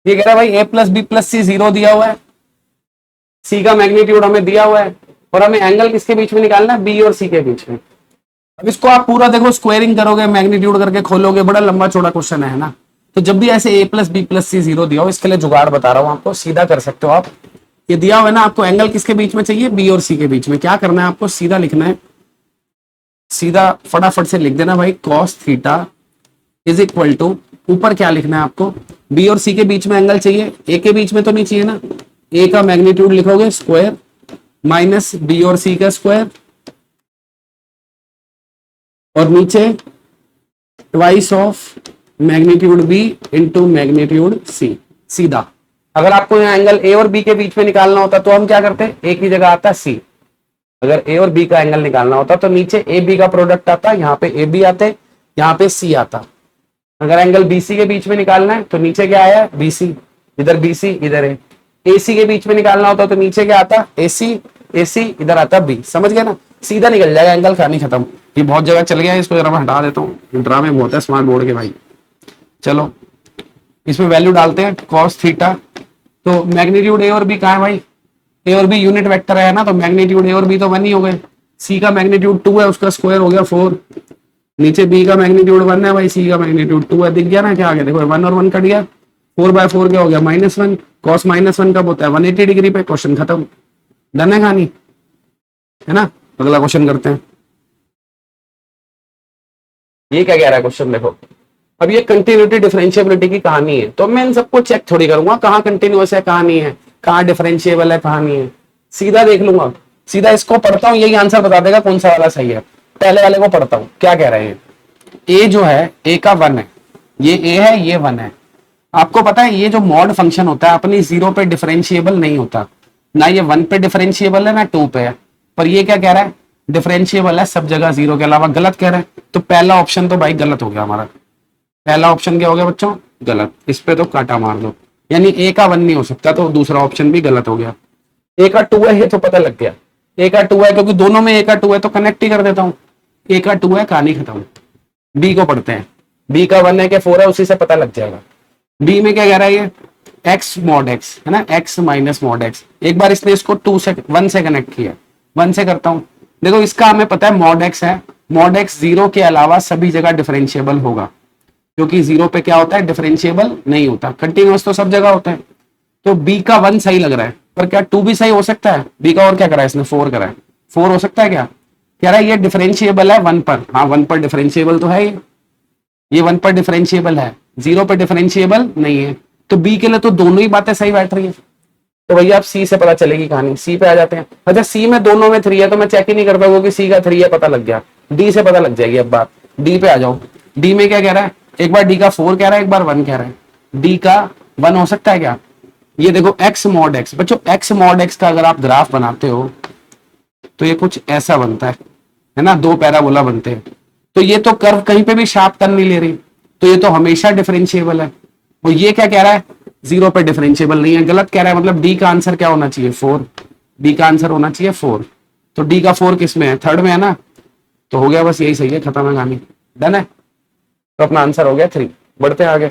ये कह रहा है भाई a + b + c 0 दिया हुआ है, c का मैग्नीट्यूड हमें दिया हुआ है और हमें एंगल किसके बीच में निकालना है b और c के बीच में। अब इसको आप पूरा देखो स्क्वायरिंग करोगे, मैग्नीट्यूड करके खोलोगे, बड़ा लंबा चौड़ा क्वेश्चन है ना। तो जब भी ऐसे a + b + c 0 दिया हो, इसके लिए जुगाड़ बता रहा हूं आपको, सीधा कर सकते हो आप। ये दिया हुआ है ना, आपको एंगल किसके बीच में चाहिए b और c के बीच में। क्या करना है आपको, सीधा लिखना है, सीधा फटाफट से लिख देना भाई cos theta is equal to, ऊपर क्या लिखना है आपको b और c के बीच में एंगल चाहिए, a के बीच में तो नहीं चाहिए ना, ए का मैग्नीट्यूड लिखोगे स्क्वायर माइनस बी और सी का स्क्वायर, और नीचे twice of magnitude b into magnitude c, सीधा। अगर आपको यहाँ एंगल ए और बी के बीच में निकालना होता तो हम क्या करते, ए की जगह आता सी। अगर ए और बी का एंगल निकालना होता तो नीचे ए बी का प्रोडक्ट आता, यहाँ पे ए बी आते, यहाँ पे सी आता। अगर एंगल बीसी के बीच में निकालना है तो नीचे क्या आया, बीसी, इधर बीसी इधर है। एसी के बीच में निकालना होता तो नीचे क्या आता, एसी, एसी इधर आता बी। समझ गए ना, सीधा निकल जाएगा एंगल, कहानी खत्म। ये बहुत जगह चल गया है, इसको जरा मैं हटा देता हूँ, ड्रामे बहुत है स्मार्ट बोर्ड के भाई। चलो इसमें वैल्यू डालते हैं कॉस थीटा। तो मैग्नीट्यूड ए और बी कहाँ है भाई, ए और बी यूनिट वेक्टर है ना, तो मैग्नीट्यूड ए और बी तो 1 ही हो गए। सी का मैग्नीट्यूड 2 है, उसका स्क्वायर हो गया 4। नीचे बी का मैग्नीट्यूड 1 है भाई, सी का मैग्नीट्यूड 2 है, दिख गया ना क्या आगे देखो, 1 और 1 कट गया, 4/4 क्या हो गया -1। कॉस -1 कब होता है, 180 डिग्री पे। क्वेश्चन खत्म, डन है कहानी, है ना। अगला क्वेश्चन करते हैं। ये क्या कह रहा है क्वेश्चन देखो, अब ये कंटिन्यूटी डिफरेंशिएबिलिटी की कहानी है, तो मैं इन सबको चेक थोड़ी करूंगा कहाँ कंटिन्यूअस है कहाँ नहीं है, कहाँ डिफरेंशिएबल है कहाँ नहीं है, सीधा देख लूंगा। सीधा इसको पढ़ता हूँ, यही आंसर बता देगा कौन सा वाला सही है। पहले वाले को पढ़ता हूँ, क्या कह रहे हैं। ए जो है, ए का 1 है, ये ए है, ये 1 है। आपको पता है ये जो मॉड फंक्शन होता है अपनी 0 पे डिफरेंशिएबल नहीं होता, ना ये 1 पे डिफरेंशिएबल है ना 2 पे है। पर ये क्या कह रहा है, डिफरेंशिएबल है सब जगह 0 के अलावा। गलत कह रहा है, तो पहला ऑप्शन तो भाई गलत हो गया हमारा। पहला ऑप्शन क्या हो गया बच्चों, गलत। इस पे तो काटा मार दो, यानी ए का 1 नहीं हो सकता, तो दूसरा ऑप्शन भी गलत हो गया। ए का 2 है, ये तो पता लग गया ए का 2 है, क्योंकि दोनों में ए का 2 है तो कनेक्ट ही कर देता हूं। ए का 2 है, कहानी खत्म। बी को पढ़ते हैं, बी का 1 है कि 4 है, उसी से पता लग जाएगा। बी में क्या कह रहा है ये, एक्स मॉड एक्स है ना, एक्स माइनस मॉड एक्स। एक बार इसने इसको 1 से कनेक्ट किया, 1 से करता हूं। देखो इसका हमें पता है मॉड एक्स है, मॉड एक्स 0 के अलावा सभी जगह डिफरेंशिएबल होगा, क्योंकि 0 पे क्या होता है, डिफरेंशिएबल नहीं होता। कंटिन्यूअस तो सब जगह होता है। तो बी का 1 सही लग रहा है, पर क्या 2 भी सही हो सकता है। बी का और क्या करा है इसने, 4 करा है, 4 हो सकता है क्या, कह रहा है ये डिफरेंशिएबल है 1 पर। हाँ 1 पर डिफरेंशिएबल तो है, ये 1 पर डिफरेंशिएबल है, 0 पर डिफरेंशिएबल नहीं है। तो बी के लिए तो दोनों ही बातें सही बैठ रही है। तो भैया आप सी से पता चलेगी कहानी, सी पे आ जाते हैं। अच्छा सी में दोनों में 3 है तो मैं चेक ही नहीं करता, क्योंकि सी का 3 है पता लग गया। डी से पता लग जाएगी अब बात। डी पे आ जाओ, डी में क्या कह रहा है, एक बार डी का 4 कह रहा है, एक बार 1 कह रहा है। डी का 1 हो सकता है क्या, ये देखो एक्स मॉड एक्स। बच्चों एक्स मॉड एक्स का अगर आप ग्राफ बनाते हो तो ये कुछ ऐसा बनता है ना, 2 पैराबोला बनते हैं। तो ये तो कर्व कहीं पे भी शार्प टर्न नहीं ले रही, तो ये तो हमेशा डिफरेंशिएबल है। और ये क्या कह रहा है, 0 पे डिफरेंशिएबल नहीं है, गलत कह रहा है। मतलब डी का आंसर क्या होना चाहिए, 4। डी का आंसर होना चाहिए 4। तो डी का 4 किस में है, 3rd में है ना, तो हो गया बस, यही सही है, खत्म है कहानी, डन है। तो अपना आंसर हो गया 3। बढ़ते हैं आगे।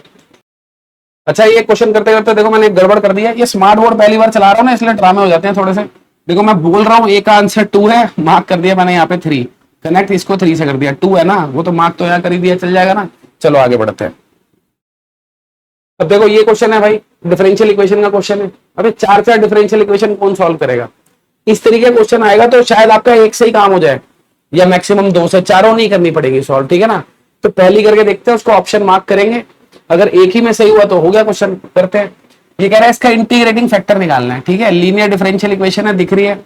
अच्छा ये क्वेश्चन करते करते देखो मैंने गड़बड़ कर दिया, ये स्मार्ट बोर्ड पहली बार चला रहा हूँ ना, इसलिए ड्रामे हो जाते हैं थोड़े से। देखो मैं बोल रहा हूँ ए का आंसर 2 है, मार्क कर दिया मैंने यहाँ पे 3, कनेक्ट इसको 3 से कर दिया। 2 है ना, वो तो मार्क तो यहाँ कर ही दिया, चल जाएगा ना। चलो आगे बढ़ते हैं। अब देखो ये क्वेश्चन है भाई, डिफरेंशियल इक्वेशन का क्वेश्चन है। अबे 4 डिफरेंशियल इक्वेशन कौन सॉल्व करेगा। इस तरीके क्वेश्चन आएगा तो शायद आपका एक से ही काम हो जाए, या मैक्सिमम 2 से, चारों नहीं करनी पड़ेगी सॉल्व, ठीक है ना। तो पहली करके देखते हैं, उसको ऑप्शन मार्क करेंगे, अगर एक ही में सही हुआ तो हो गया क्वेश्चन। करते हैं। ये कह रहा है इसका इंटीग्रेटिंग फैक्टर निकालना है, ठीक है। लीनियर डिफरेंशियल इक्वेशन है, दिख रही है,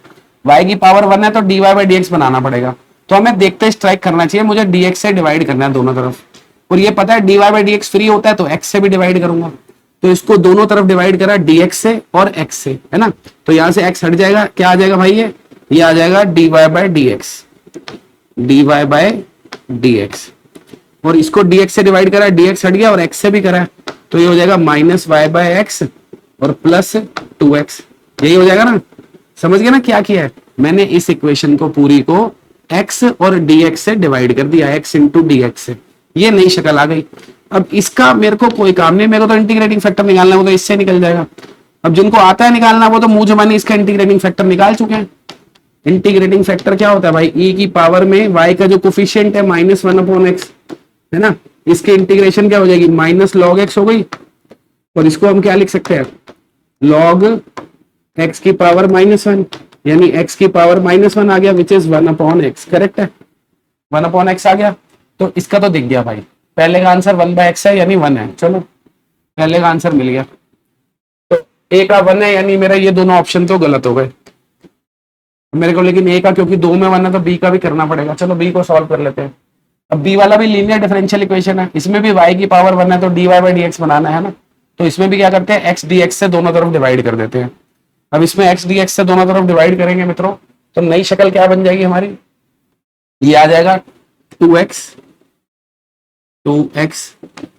y की पावर 1 है तो dy बाई dx बनाना पड़ेगा। तो हमें देखते स्ट्राइक करना चाहिए, मुझे dx से डिवाइड करना है दोनों तरफ, और ये पता है dy बाई dx फ्री होता है तो x से भी डिवाइड करूंगा। तो इसको दोनों तरफ डिवाइड करा dx से और x से, है ना। तो यहां से x हट जाएगा, क्या आ जाएगा भाई, ये आ जाएगा dy by dx, dy by dx। और इसको dx से डिवाइड करा, dx हट गया, और x से भी करा, तो ये हो जाएगा -y बाय x और प्लस 2x। यही हो जाएगा ना, समझ गया ना क्या किया है मैंने, इस इक्वेशन को पूरी को x और dx से डिवाइड कर दिया, x इंटू dx से। ये नई शक्ल आ गई। अब इसका मेरे को कोई काम नहीं, मेरे को तो इंटीग्रेटिंग फैक्टर निकालना है, वो तो इससे निकल जाएगा। अब जिनको आता है निकालना, वो तो मुंह जबानी इसका इंटीग्रेटिंग फैक्टर निकाल चुके हैं। इंटीग्रेटिंग फैक्टर क्या होता है भाई, e की पावर में y का जो कोफिशिएंट है -1/x, है ना, इसके इंटीग्रेशन क्या हो जाएगी, -log x हो गई। और इसको हम क्या लिख सकते हैं, log x की पावर -1, यानी x की पावर -1 आ गया, विच इज 1/x। करेक्ट है, 1/x आ गया। तो इसका तो दिख गया भाई, पहले का आंसर 1/x है, यानी 1 है। चलो पहले का आंसर मिल गया। तो ए का 1 है, यानी मेरा ये दोनों ऑप्शन तो गलत हो गए मेरे को, लेकिन ए का क्योंकि 2 में 1 है तो बी का भी करना पड़ेगा। चलो बी को सॉल्व कर लेते हैं। अब बी वाला भी लीनियर डिफरेंशियल इक्वेशन है, इसमें भी y की पावर 1 है तो dy बाई डी एक्स बनाना है ना, तो इसमें भी क्या करते हैं x dx से दोनों तरफ डिवाइड कर देते हैं। अब इसमें x dx से दोनों तरफ डिवाइड करेंगे मित्रों, तो नई शक्ल क्या बन जाएगी हमारी, ये आ जाएगा 2x,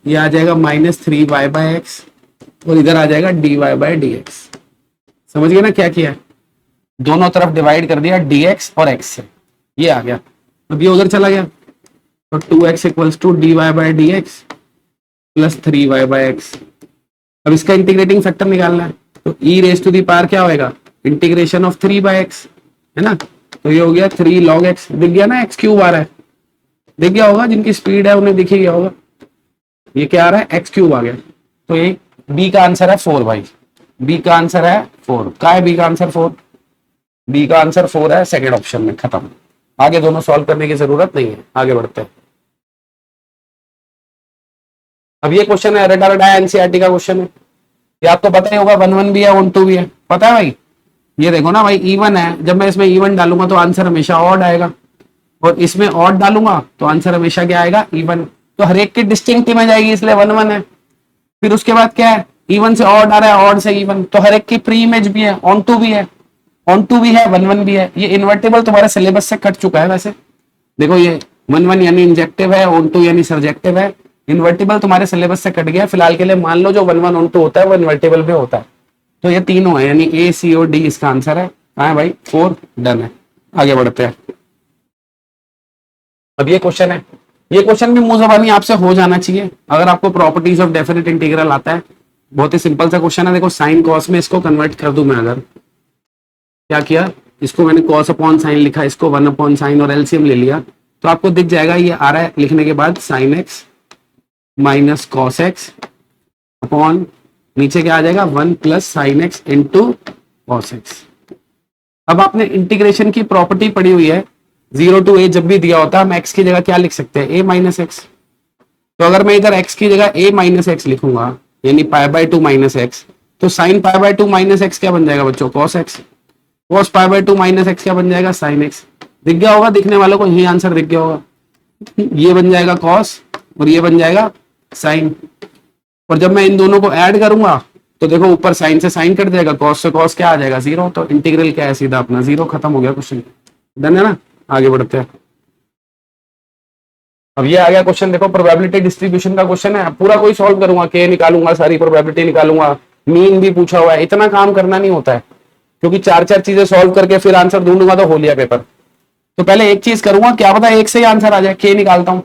ये आ जाएगा -3y बाई एक्स, और इधर आ जाएगा dy बाई डी एक्स। समझ गए ना क्या किया है, दोनों तरफ डिवाइड कर दिया dx और x से, ये आ गया। अब ये उधर चला गया तो 2x equals to dy by d x plus 3y by x. अब इसका इंटीग्रेटिंग फैक्टर निकालना है, तो e raise to the power क्या होएगा, इंटीग्रेशन ऑफ 3 बाई एक्स, है ना, तो ये हो गया 3 log x। दिख गया ना x क्यूब आ रहा है, दिख गया होगा, जिनकी स्पीड है उन्हें दिख ही गया होगा, ये क्या आ रहा है x क्यूब आ गया। तो ये b का आंसर है 4 भाई, b का आंसर है 4। क्या है b का आंसर 4, बी का आंसर 4 है सेकेंड ऑप्शन में, खत्म। आगे दोनों सॉल्व करने की जरूरत नहीं है, आगे बढ़ते हैं। अब ये क्वेश्चन है रटा रटा एनसीईआरटी का क्वेश्चन है, ये आपको पता ही होगा, 1 1 भी है 1 2 भी है, पता है भाई। ये देखो ना भाई इवन है, जब मैं इसमें इवन डालूंगा तो आंसर हमेशा ऑड आएगा, और इसमें ऑड डालूंगा तो आंसर हमेशा क्या आएगा, इवन। तो हर एक की डिस्टिंक्ट में जाएगी, इसलिए 1 1 है। फिर उसके बाद क्या है, इवन से ऑड आ रहा है, ऑड से इवन, तो हर एक की प्री इमेज भी है, ऑन टू भी है, ऑन टू भी है, 1 1 भी है। ये इन्वर्टेबल तुम्हारे सिलेबस से कट चुका है वैसे, देखो ये 1 1 यानी इंजेक्टिव है, ऑन टू यानी सर्जेक्टिव है, इन्वर्टेबल तुम्हारे सिलेबस से कट गया। फिलहाल के लिए मान लो जो 1 1 ऑन टू होता है वो इन्वर्टेबल भी होता है। तो ये तीनों है, यानी ए सी और डी इसका आंसर है। हाँ भाई 4 डन है, आगे बढ़ते हैं। अब ये क्वेश्चन है, ये क्वेश्चन भी मुंह जबानी आपसे हो जाना चाहिए अगर आपको प्रॉपर्टीज ऑफ डेफिनेट इंटीग्रल आता है। बहुत ही सिंपल सा क्वेश्चन है, देखो साइन कॉस में इसको कन्वर्ट कर दूं मैं, अगर क्या किया, इसको मैंने कॉस अपॉन साइन लिखा, इसको 1 अपॉन साइन और एलसीएम ले लिया, तो आपको दिख जाएगा ये आ रहा है लिखने के बाद sine x minus cos x upon नीचे क्या आ जाएगा 1 plus sine x into cos x. अब आपने इंटीग्रेशन की प्रॉपर्टी पढ़ी हुई है, 0 टू a जब भी दिया होता है हम x की जगह क्या लिख सकते हैं, a माइनस एक्स। तो अगर मैं इधर x की जगह a माइनस एक्स लिखूंगा यानी पाई बाय 2 माइनस एक्स, तो sine pi by 2 minus x क्या बन जाएगा बच्चों, cos x. Cos pi by 2 minus x क्या बन जाएगा, साइन एक्स। दिख गया होगा, दिखने वालों को यही आंसर दिख गया होगा, ये बन जाएगा कॉस और ये बन जाएगा साइन। और जब मैं इन दोनों को ऐड करूंगा तो देखो ऊपर साइन से साइन कट जाएगा, कॉस से कॉस क्या आ जाएगा, 0। तो इंटीग्रल क्या है, सीधा अपना 0, खत्म हो गया क्वेश्चन, डन है ना। आगे बढ़ते हैं। अब ये आ गया क्वेश्चन, देखो प्रोबेबिलिटी डिस्ट्रीब्यूशन का क्वेश्चन है, पूरा कोई सॉल्व करूंगा, के निकालूंगा, सारी प्रोबेबिलिटी निकालूंगा, मीन भी पूछा हुआ है। इतना काम करना नहीं होता है, क्योंकि 4 चीजें सॉल्व करके फिर आंसर ढूंढूंगा तो हो लिया पेपर। तो पहले एक चीज करूंगा, क्या पता एक से ही आंसर आ जाए, के निकालता हूं।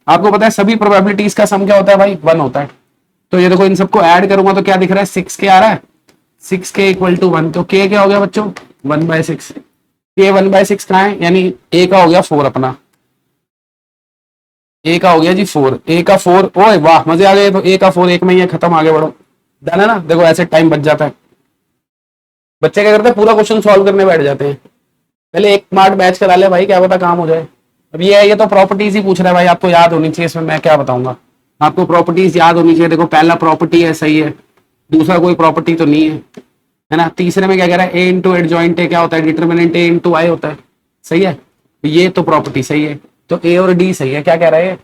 आपको पता है सभी प्रोबेबिलिटीज का सम क्या होता है भाई, 1 होता है। तो ये देखो इन सबको ऐड करूंगा तो क्या दिख रहा है, 6 के आ रहा है, 6 के इक्वल टू 1। तो के क्या हो गया बच्चों, 1/6। के 1/6 कहाँ है, यानी ए का हो गया 4 अपना, ए का हो गया जी 4, ए का 4। ओए वाह मजे आ गए, तो ए का 4 एक में ही है, खत्म, आगे बढ़ो, डन है ना। देखो ऐसे टाइम बच जाता है। बच्चे क्या करते हैं, पूरा क्वेश्चन सॉल्व करने बैठ जाते हैं, पहले एक स्मार्ट बैच करा ले भाई, क्या पता काम हो जाए। अब ये है, ये तो प्रॉपर्टीज ही पूछ रहा है भाई, आपको याद होनी चाहिए, इसमें मैं क्या बताऊंगा, आपको प्रॉपर्टीज याद होनी चाहिए। देखो पहला प्रॉपर्टी है, सही है, दूसरा कोई प्रॉपर्टी तो नहीं है ना। तीसरे में क्या कह रहा है, ए इंटू एडजॉइंट ए क्या होता है, डिटर्मिनेंट ए इंटू आई होता है, सही है, ये तो प्रॉपर्टी सही है। तो ए और डी सही है, क्या कह रहा है,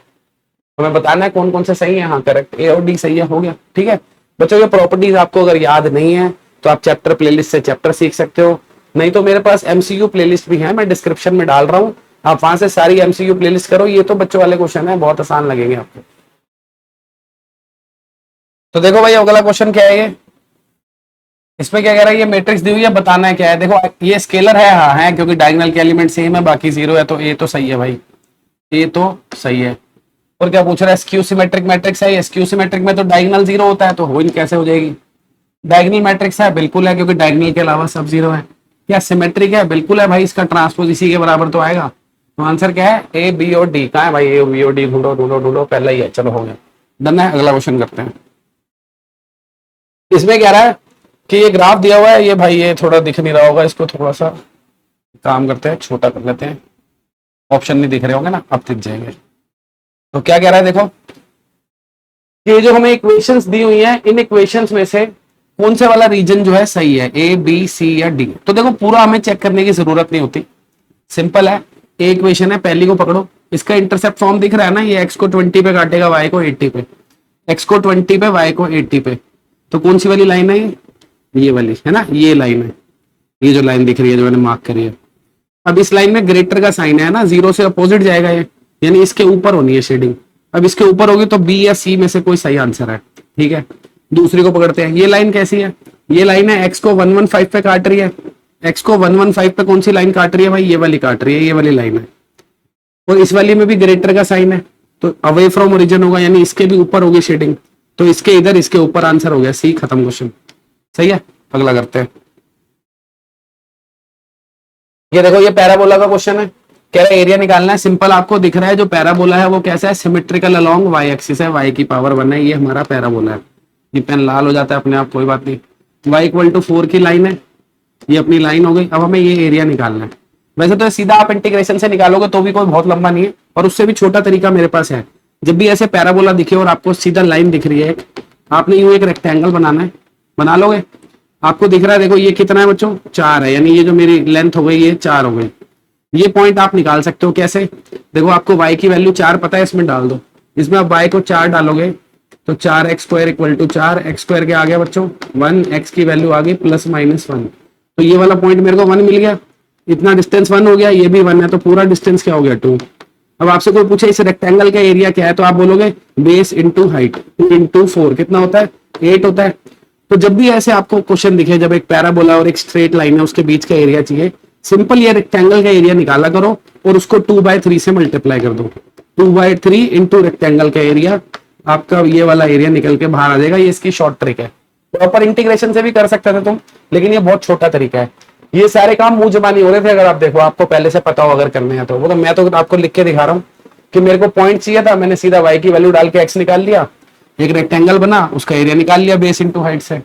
हमें बताना है कौन कौन से सही है। हाँ करेक्ट, ए और डी सही है, हो गया, ठीक है। बच्चों ये प्रॉपर्टीज आपको अगर याद नहीं है तो आप चैप्टर प्लेलिस्ट से चैप्टर सीख सकते हो, नहीं तो मेरे पास एमसीक्यू प्लेलिस्ट भी है, मैं डिस्क्रिप्शन में डाल रहा हूँ, आप वहां से सारी एमसीक्यू प्लेलिस्ट करो। ये तो बच्चों वाले क्वेश्चन है, बहुत आसान लगेंगे आपको। तो देखो भाई अगला क्वेश्चन क्या है, ये इसमें क्या कह रहा है, ये मैट्रिक्स दी हुई है, बताना है क्या है। देखो ये स्केलर है, हाँ है, क्योंकि डायगोनल के एलिमेंट सेम है, बाकी 0 है, तो ए तो सही है भाई, ए तो सही है। और क्या पूछ रहा है, स्क्यू सिमेट्रिक मैट्रिक्स है, स्क्यू सिमेट्रिक में तो डायगोनल 0 होता है, तो हो कैसे हो जाएगी। डायगोनल मैट्रिक्स है, बिल्कुल है, क्योंकि डायगोनल के अलावा सब 0 है। क्या सिमेट्रिक है, बिल्कुल है भाई, इसका ट्रांसपोज इसी के बराबर तो आएगा। तो आंसर क्या है, ए बी और डी। कहाँ है भाई ए बी और डी, ढूंढो ढूंढो ढूंढो, पहला ही है, चलो हो गया, डन है। अगला क्वेश्चन करते हैं। इसमें कह रहा है कि ये ग्राफ दिया हुआ है, ये भाई ये थोड़ा दिख नहीं रहा होगा, इसको थोड़ा सा काम करते हैं, छोटा कर लेते हैं, ऑप्शन नहीं दिख रहे होंगे ना, अब दिख जाएंगे। तो क्या कह रहा है, देखो ये जो हमें इक्वेशंस दी हुई हैं, इन इक्वेशंस में से कौन से वाला रीजन जो है सही है, ए बी सी या डी। तो देखो पूरा हमें चेक करने की जरूरत नहीं होती, सिंपल है। एक इक्वेशन है, पहली को पकड़ो, इसका इंटरसेप्ट फॉर्म दिख रहा है ना, ये एक्स को 20 पे काटेगा, वाई को 80 पे, एक्स को 20 पे वाई को 80 पे। तो कौन सी वाली लाइन है ये वाली है ना, ये लाइन है, ये जो लाइन दिख रही है जो मैंने मार्क करी है। अब इस लाइन में ग्रेटर का साइन है ना, जीरो से अपोजिट जाएगा ये, यानी इसके ऊपर होनी है शेडिंग। अब इसके ऊपर होगी तो बी या सी में से कोई सही आंसर है, ठीक है। दूसरी को पकड़ते हैं, ये लाइन कैसी है, ये लाइन है एक्स को 115 पे काट रही है, एक्स को 115 पे कौन सी लाइन काट रही है भाई, ये वाली काट रही है, ये वाली लाइन है। और इस वाली में भी ग्रेटर का साइन है, तो अवे फ्रॉम ओरिजिन होगा, यानी इसके भी ऊपर होगी शेडिंग, तो इसके इधर इसके ऊपर आंसर हो गया सी, खत्म क्वेश्चन, सही है। अगला करते हैं, ये देखो ये पैराबोला का क्वेश्चन है, कह रहा है एरिया निकालना है। सिंपल आपको दिख रहा है जो पैराबोला है वो कैसा है, सिमेट्रिकल अलोंग वाई एक्सिस है, वाई की पावर 1 है, ये हमारा पैराबोला है। ये पेन लाल हो जाता है अपने आप, कोई बात नहीं। y इक्वल टू 4 की लाइन है, ये अपनी लाइन हो गई। अब हमें ये एरिया निकालना है। वैसे तो सीधा आप इंटीग्रेशन से निकालोगे तो भी कोई बहुत लंबा नहीं है, और उससे भी छोटा तरीका मेरे पास है। जब भी ऐसे पैराबोला दिखे और आपको सीधा लाइन दिख रही है, आपने यूं एक रेक्टेंगल बनाना है, बना लोगे। आपको दिख रहा है, देखो ये कितना है बच्चों, 4 है, यानी ये जो मेरी लेंथ हो गई ये 4 हो गई। ये पॉइंट आप निकाल सकते हो कैसे, देखो आपको y की वैल्यू 4 पता है, इसमें डाल दो, इसमें आप y को 4 डालोगे तो 4x² इक्वल टू 4, x² के आ गया बच्चों 1, x की वैल्यू आ गई +-1। तो ये वाला पॉइंट मेरे को 1 मिल गया, इतना डिस्टेंस 1 हो गया, ये भी 1 है, तो पूरा डिस्टेंस क्या हो गया 2। अब आपसे कोई पूछे इस रेक्टेंगल का एरिया क्या है, तो आप बोलोगे बेस इंटू हाइट इंटू 4, कितना होता है 8 होता है। तो जब भी ऐसे आपको क्वेश्चन दिखे, जब एक पैराबोला और एक स्ट्रेट लाइन है उसके बीच का एरिया चाहिए, सिंपल ये रेक्टेंगल का एरिया निकाला करो और उसको 2/3 से मल्टीप्लाई कर दो, 2/3 इंटू रेक्टेंगल का एरिया, आपका ये वाला एरिया निकल के बाहर आ जाएगा। ये इसकी शॉर्ट ट्रिक है, प्रॉपर इंटीग्रेशन से भी कर सकते थे तुम, लेकिन ये बहुत छोटा तरीका है। ये सारे काम मुंह जबानी हो रहे थे, अगर आप देखो आपको पहले से पता हो अगर करने हैं तो। वो तो मैं तो आपको लिख के दिखा रहा हूँ कि मेरे को पॉइंट चाहिए था, मैंने सीधा y की वैल्यू डाल के x निकाल लिया, एक रेक्टेंगल बना, उसका एरिया निकाल लिया बेस इंटू हाइट से।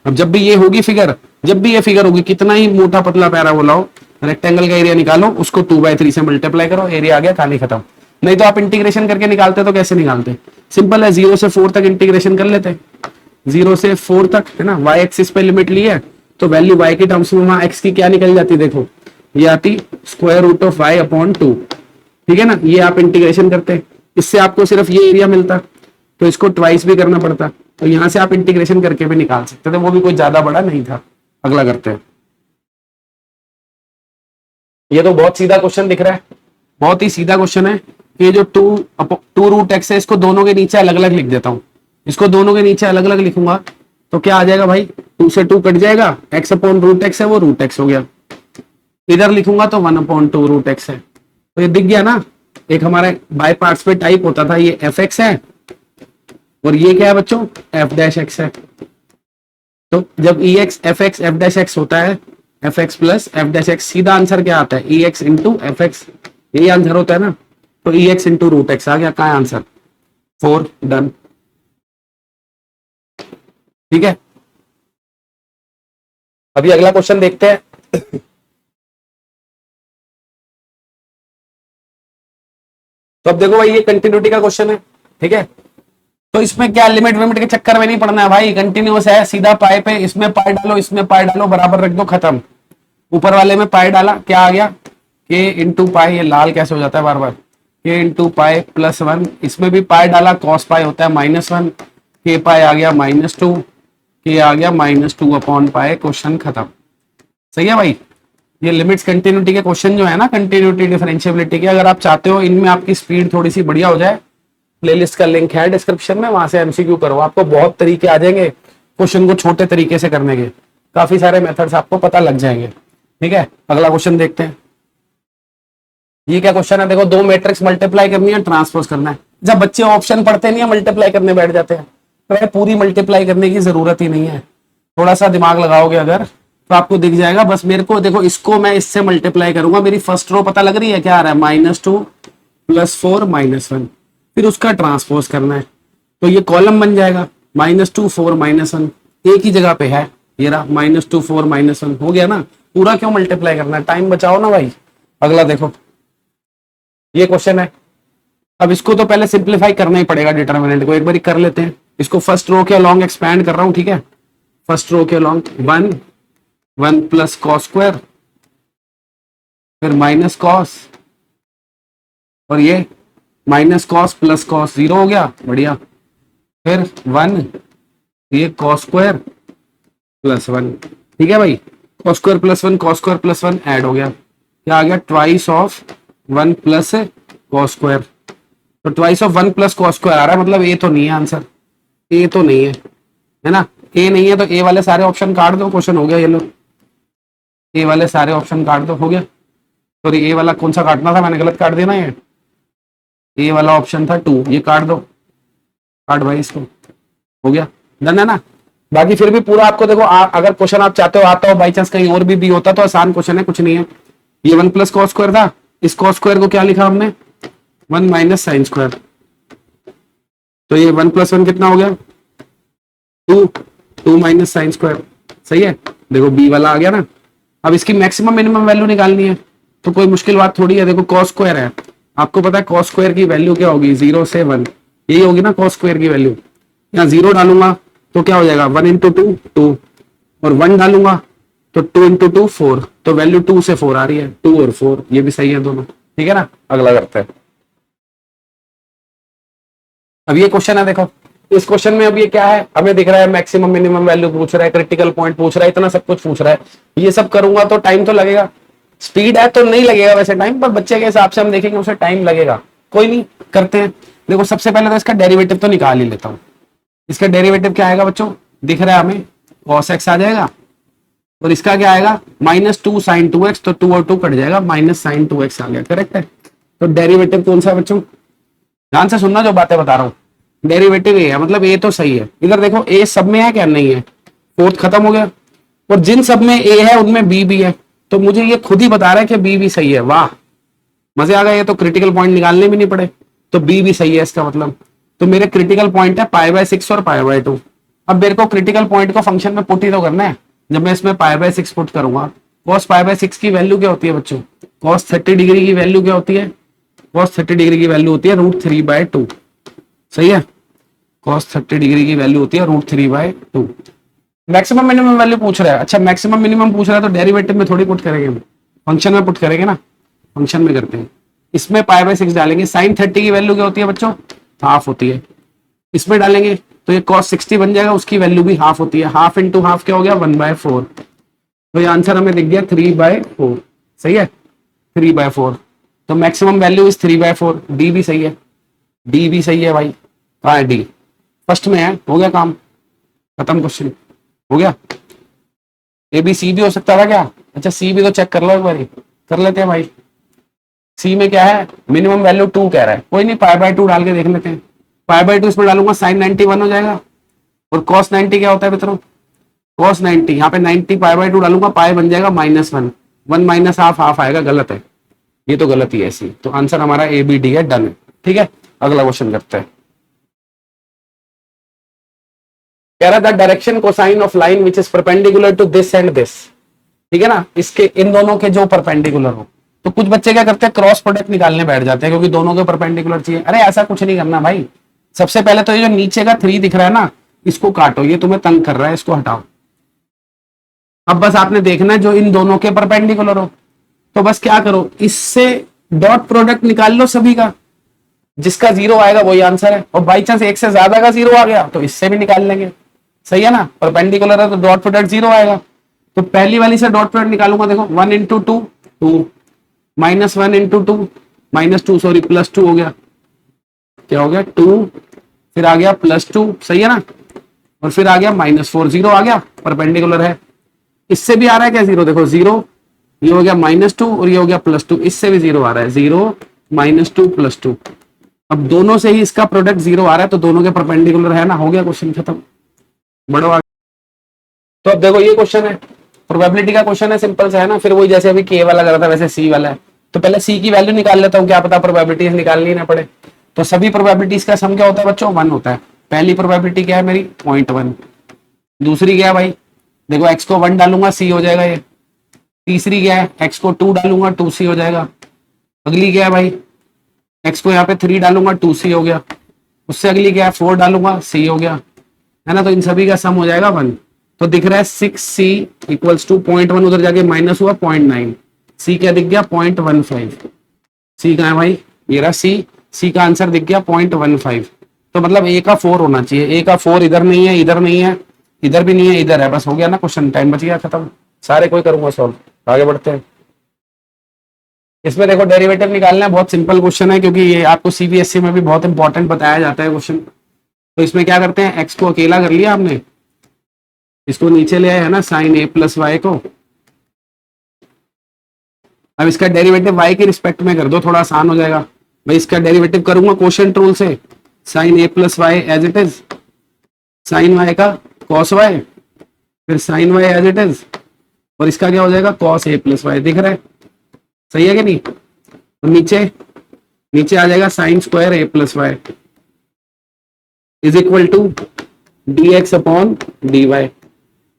अब जब भी ये होगी फिगर, जब भी ये फिगर होगी, कितना ही मोटा पतला पैराबोला हो, रेक्टेंगल का एरिया निकालो, उसको 2/3 से मल्टीप्लाई करो, एरिया आ गया, कहानी खत्म। नहीं तो आप इंटीग्रेशन करके निकालते तो कैसे निकालते, सिंपल है, 0 से 4 तक इंटीग्रेशन कर लेते, 0 से 4 तक है ना, y एक्सिस पे लिमिट ली है तो वैल्यू y के टर्म्स में वहां x की क्या निकल जाती, देखो ये आती √y/2, ठीक है ना। ये आप इंटीग्रेशन करते, इससे आपको सिर्फ ये एरिया मिलता, तो इसको ट्वाइस भी करना पड़ता, तो यहां से आप इंटीग्रेशन करके भी निकाल सकते थे, वो भी कोई ज्यादा बड़ा नहीं था। अगला करते हैं, ये तो बहुत सीधा क्वेश्चन दिख रहा है, बहुत ही सीधा क्वेश्चन है। ये जो 2√x है, इसको दोनों के नीचे अलग अलग लिख देता हूं, इसको दोनों के नीचे अलग अलग लिखूंगा तो क्या आ जाएगा भाई, 2 से 2 कट जाएगा, x/√x है वो √x हो गया, इधर लिखूंगा तो 1/2√x है। तो ये दिख गया ना, एक हमारे बाय पार्ट्स पे टाइप होता था, ये fx है और ये क्या है बच्चों, f'(x) है। तो जब ex fx f'(x) होता है, fx प्लस f'(x), सीधा आंसर क्या आता है, ex इंटू fx, यही आंसर होता है ना। तो ex इंटू √x आ गया, कहाँ है आंसर 4, डन, ठीक है। अभी अगला क्वेश्चन देखते हैं। तो अब देखो भाई ये कंटिन्यूटी का क्वेश्चन है, ठीक है। तो इसमें क्या लिमिट विमिट के चक्कर में नहीं पड़ना है भाई, कंटिन्यूअस है, सीधा पाई पे, इसमें पाई डालो इसमें पाई डालो, बराबर रख दो, खत्म। ऊपर वाले में पाई डाला, क्या आ गया k इंटू पाई, ये लाल कैसे हो जाता है बार बार, k इंटू पाई +1, इसमें भी पाई डाला, कॉस पाई होता है -1, k पाई आ गया -2, k आ गया -2/पाई, क्वेश्चन खत्म। सही है भाई। ये लिमिट्स कंटिन्यूटी के क्वेश्चन जो है ना, कंटिन्यूटी डिफरेंशियबिलिटी के, अगर आप चाहते हो इनमें आपकी स्पीड थोड़ी सी बढ़िया हो जाए, प्लेलिस्ट का लिंक है डिस्क्रिप्शन में, वहां से एमसीक्यू करो, आपको बहुत तरीके आ जाएंगे क्वेश्चन को छोटे तरीके से करने के, काफी सारे मेथड्स आपको पता लग जाएंगे, ठीक है। अगला क्वेश्चन देखते हैं। ये क्या क्वेश्चन है, देखो 2 मैट्रिक्स मल्टीप्लाई करनी है, ट्रांसपोज करना है। जब बच्चे ऑप्शन पढ़ते नहीं है, मल्टीप्लाई करने बैठ जाते हैं, तो पूरी मल्टीप्लाई करने की जरूरत ही नहीं है, थोड़ा सा दिमाग लगाओगे अगर तो आपको दिख जाएगा। बस मेरे को देखो, इसको मैं इससे मल्टीप्लाई करूंगा, मेरी फर्स्ट रो पता लग रही है क्या आ रहा है, -2 +4 -1, फिर उसका ट्रांसपोज करना है, तो ये कॉलम बन जाएगा, -2 4 -1 एक ही जगह पे है, ये रहा -2 4 -1 हो गया ना। पूरा क्यों मल्टीप्लाई करना है, टाइम बचाओ ना भाई। अगला देखो, ये क्वेश्चन है, अब इसको तो पहले सिंप्लीफाई करना ही पड़ेगा, डिटरमिनेंट को एक बार कर लेते हैं। इसको फर्स्ट रो के अलोंग एक्सपैंड कर रहा हूं, ठीक है, फर्स्ट रो के अलॉन्ग 1 1 प्लस कॉस स्क्वायर, फिर माइनस कॉस, और ये माइनस कॉस प्लस कॉस 0 हो गया, बढ़िया। फिर 1, ये कॉस स्क्वायर प्लस 1, ठीक है भाई। Cos square plus 1 cos square plus 1 add हो गया, क्या आ गया, twice of 1 plus cos square. तो twice of 1 plus cos square आ रहा है, मतलब ए तो नहीं है आंसर, ए तो नहीं है ना। ए नहीं है तो ए वाले सारे ऑप्शन काट दो, क्वेश्चन हो गया। ये लो, ए वाले सारे ऑप्शन काट दो, हो गया। सॉरी, ए वाला कौन सा काटना था, मैंने गलत काट दिया ना। ये ए वाला ऑप्शन था 2, ये काट दो, काट भाई इसको, हो गया, डन है ना। बाकी फिर भी पूरा आपको देखो, अगर क्वेश्चन आप चाहते हो आता हो, बाई चांस कहीं और भी होता तो आसान क्वेश्चन है, कुछ नहीं है। ये 1 प्लस कॉस स्क्वायर था, इस कॉस स्क्वायर को क्या लिखा हमने, 1 माइनस साइन स्क्वायर। तो ये 1 प्लस 1 कितना हो गया, 2 2 माइनस साइन स्क्वायर, सही है। देखो बी वाला आ गया ना। अब इसकी मैक्सिमम मिनिमम वैल्यू निकालनी है, तो कोई मुश्किल बात थोड़ी है। देखो कॉस स्क्वायर है, आपको पता है कॉस स्क्वायर की वैल्यू क्या होगी, 0 से 1, यही होगी ना कॉस स्क्वायर की वैल्यू। यहाँ 0 डालूंगा तो क्या हो जाएगा, 1 इंटू 2 2, और 1 डालूंगा तो 2 इंटू 2 4, तो वैल्यू 2 से 4 आ रही है, 2 और 4 ये भी सही है दोनों, ठीक है ना। अगला करते हैं। अब ये क्वेश्चन है, देखो इस क्वेश्चन में अब ये क्या है, हमें दिख रहा है मैक्सिमम मिनिमम वैल्यू पूछ रहा है, क्रिटिकल पॉइंट पूछ रहा है, इतना सब कुछ पूछ रहा है। ये सब करूंगा तो टाइम तो लगेगा, स्पीड है तो नहीं लगेगा वैसे टाइम, पर बच्चे के हिसाब से हम देखेंगे उसे टाइम लगेगा। कोई नहीं, करते हैं। देखो सबसे पहले तो इसका डेरिवेटिव तो निकाल ही लेता हूँ। इसका डेरिवेटिव क्या आएगा बच्चों, दिख रहा है हमें, cos x आ जाएगा, और इसका क्या आएगा, -2 sin 2x, तो 2 और 2 कट जाएगा, माइनस साइन 2x आ गया, करेक्ट है। तो डेरिवेटिव कौन सा है बच्चों, ध्यान से सुनना जो बातें बता रहा हूँ। डेरिवेटिव ए है, मतलब ए तो सही है। इधर देखो ए सब में है क्या, नहीं है, फोर्थ खत्म हो गया। और जिन सब में ए है उनमें बी भी है, तो मुझे ये खुद ही बता रहा है कि बी भी सही है। वाह, मजे आ गए, ये तो क्रिटिकल पॉइंट निकालने भी नहीं पड़े, तो बी भी सही है इसका मतलब। तो मेरे क्रिटिकल पॉइंट है π/6 और π/2। अब मेरे को क्रिटिकल पॉइंट को फंक्शन में पुट ही तो करना है। जब मैं इसमें π/6 पुट करूंगा, cos π/6 की वैल्यू क्या होती है बच्चों, cos 30 डिग्री की वैल्यू क्या होती है, cos 30 डिग्री की वैल्यू होती है √3/2, सही है। cos 30 डिग्री की वैल्यू होती है √3/2। मैक्सिमम मिनिमम वैल्यू पूछ रहा है, अच्छा मैक्सिमम मिनिमम पूछ रहा है तो डेरिवेटिव में थोड़ी पुट करेंगे, फंक्शन में पुट करेंगे ना, फंक्शन में करते हैं। इसमें π/6 डालेंगे, sin 30 की वैल्यू क्या होती है बच्चों, हाफ होती है। इसमें डालेंगे तो ये cos 60 बन जाएगा, उसकी वैल्यू भी हाफ होती है, हाफ इंटू हाफ क्या हो गया, 1/4। तो ये आंसर हमें दिख गया 3/4, सही है, 3/4। तो मैक्सिमम वैल्यू इज 3/4। डी भी सही है, डी भी सही है भाई, कहाँ है डी, फर्स्ट में है, हो गया काम खत्म, क्वेश्चन हो गया। ए बी सी भी हो सकता था क्या, अच्छा सी भी तो चेक कर लो एक बार, कर लेते हैं भाई। सी में क्या है, मिनिमम वैल्यू 2 कह रहा है, कोई नहीं π/2 डाल के देख लेते हैं। π/2 इसमें डालूंगा sin 91 हो जाएगा, और cos 90 क्या होता है मित्रों, cos 90, यहाँ पे 90 π/2 डालूंगा, पाई बन जाएगा -1, 1 माइनस हाफ, हाफ आएगा, गलत है, ये तो गलत ही है सी। तो आंसर हमारा ए बी डी है, डन है, ठीक है। अगला क्वेश्चन करते हैं। कह रहा था direction cosine of line which is perpendicular to this and this, ठीक है ना, इसके इन दोनों के जो परपेंडिकुलर हो। तो कुछ बच्चे क्या करते हैं, क्रॉस प्रोडक्ट निकालने बैठ जाते हैं, क्योंकि दोनों के परपेंडिकुलर चाहिए। अरे ऐसा कुछ नहीं करना भाई, सबसे पहले तो ये जो नीचे का 3 दिख रहा है ना, इसको काटो, ये तुम्हें तंग कर रहा है, इसको हटाओ। अब बस आपने देखना है जो इन दोनों के परपेंडिकुलर हो, तो बस क्या करो, इससे डॉट प्रोडक्ट निकाल लो सभी का, जिसका 0 आएगा वही आंसर है। और बाई चांस एक से ज्यादा का 0 आ गया तो इससे भी निकाल लेंगे, सही है ना, परपेंडिकुलर है तो डॉट प्रोडक्ट 0 आएगा। तो पहली वाली से डॉट प्रोडक्ट निकालूंगा, देखो 1 इंटू 2 2, -1 इंटू 2 -2, सॉरी +2 हो गया, क्या हो गया 2, फिर आ गया +2, सही है ना, और फिर आ गया -4, 0 आ गया, परपेंडिकुलर है। इससे भी आ रहा है क्या 0, देखो 0, ये हो गया -2 और ये हो गया +2, इससे भी 0 आ रहा है, 0 -2 +2। अब दोनों से ही इसका प्रोडक्ट 0 आ रहा है, तो दोनों के परपेंडिकुलर है ना, हो गया क्वेश्चन खत्म, बढ़ो आगे। तो अब देखो ये क्वेश्चन है, प्रोबेबिलिटी का क्वेश्चन है, सिंपल सा है ना। फिर वही जैसे अभी के वाला करा था वैसे सी वाला है, तो पहले सी की वैल्यू निकाल लेता हूँ, क्या पता प्रोबेबिलिटी निकालनी ना पड़े। तो सभी प्रोबेबिलिटीज का सम क्या होता है बच्चों, 1 होता है। पहली प्रोबेबिलिटी क्या है मेरी, 0.1। दूसरी क्या है भाई, देखो x को 1 डालूंगा c हो जाएगा ये। तीसरी क्या है, x को 2 डालूंगा 2c हो जाएगा। अगली क्या है भाई, x को यहाँ पे 3 डालूंगा 2c हो गया। उससे अगली क्या है, 4 डालूंगा c हो गया, है ना। तो इन सभी का सम हो जाएगा 1। तो दिख रहा है 6c इक्वल्स टू 0.1, उधर जाके माइनस हुआ 0.9, सी क्या दिख गया 0.15, सी कहाँ है भाई, ये रहा सी का आंसर दिख गया 0.15। तो मतलब ए का 4 होना चाहिए, ए का 4 इधर नहीं है, इधर नहीं है, इधर भी नहीं है, इधर है, बस हो गया ना क्वेश्चन, टाइम बच गया, खत्म। सारे कोई करूंगा सॉल्व, आगे बढ़ते हैं। इसमें देखो डेरिवेटिव निकालना है, बहुत सिंपल क्वेश्चन है, क्योंकि ये आपको सीबीएसई में भी बहुत इंपॉर्टेंट बताया जाता है क्वेश्चन। तो इसमें क्या करते हैं, एक्स को अकेला कर लिया आपने, इसको नीचे ले आए है ना, साइन ए प्लस वाई को। अब इसका डेरिवेटिव y के रिस्पेक्ट में कर दो, थोड़ा आसान हो जाएगा। मैं इसका डेरिवेटिव करूंगा कोशेंट रूल से, sine a plus y as it is, sine y का कॉस वाई, फिर sine y as it is, और इसका क्या हो जाएगा कॉस ए प्लस वाई, दिख रहा है, सही है कि नहीं। तो नीचे आ जाएगा sine square A plus y is equal to d x upon d y.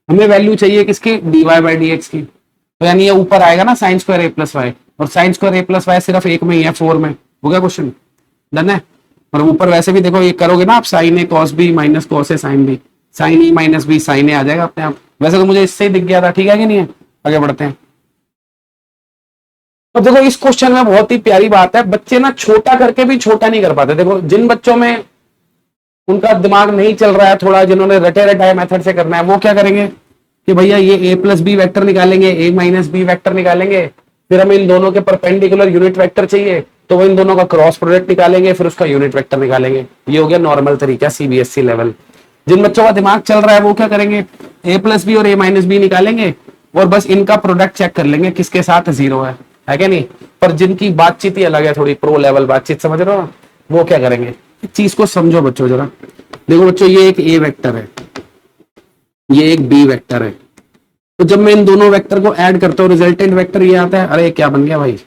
हमें वैल्यू चाहिए किसकी, d y by d x की। तो यानी ये ऊपर आएगा ना sine square A plus y, और sine square A plus y सिर्फ एक में ही है, 4 में। हो गया क्वेश्चन, डन है। और ऊपर वैसे भी देखो ये करोगे ना आप, sign A cos B minus cos A sine B, sign A minus B sign ए आ जाएगा अपने आप। वैसे तो मुझे इससे ही दिख गया था, ठीक है कि नहीं है। आगे बढ़ते हैं। तो देखो इस क्वेश्चन में बहुत ही प्यारी बात है, बच्चे ना छोटा करके भी छोटा नहीं कर पाते। देखो जिन बच्चों में उनका दिमाग नहीं चल रहा है थोड़ा, जिन्होंने रटे रटाए मेथड से करना है, वो क्या करेंगे कि भैया ये a प्लस बी वैक्टर निकालेंगे, a माइनस बी वैक्टर निकालेंगे, फिर हमें इन दोनों के परपेंडिकुलर यूनिट वेक्टर चाहिए, तो वो इन दोनों का क्रॉस प्रोडक्ट निकालेंगे, फिर उसका यूनिट वेक्टर निकालेंगे। ये हो गया नॉर्मल तरीका सीबीएसई लेवल। जिन बच्चों का दिमाग चल रहा है वो क्या करेंगे, a प्लस बी और a माइनस बी निकालेंगे, और बस इनका प्रोडक्ट चेक कर लेंगे किसके साथ 0 है क्या नहीं। पर जिनकी बातचीत ही अलग है, थोड़ी प्रो लेवल बातचीत, समझ रहे हो, वो क्या करेंगे, चीज को समझो बच्चों जरा। देखो बच्चों ये एक a वेक्टर है, ये एक b वेक्टर है, तो जब मैं इन दोनों वेक्टर को ऐड करता हूँ रिजल्टेंट वेक्टर ये आता है। अरे क्या बन गया भाई,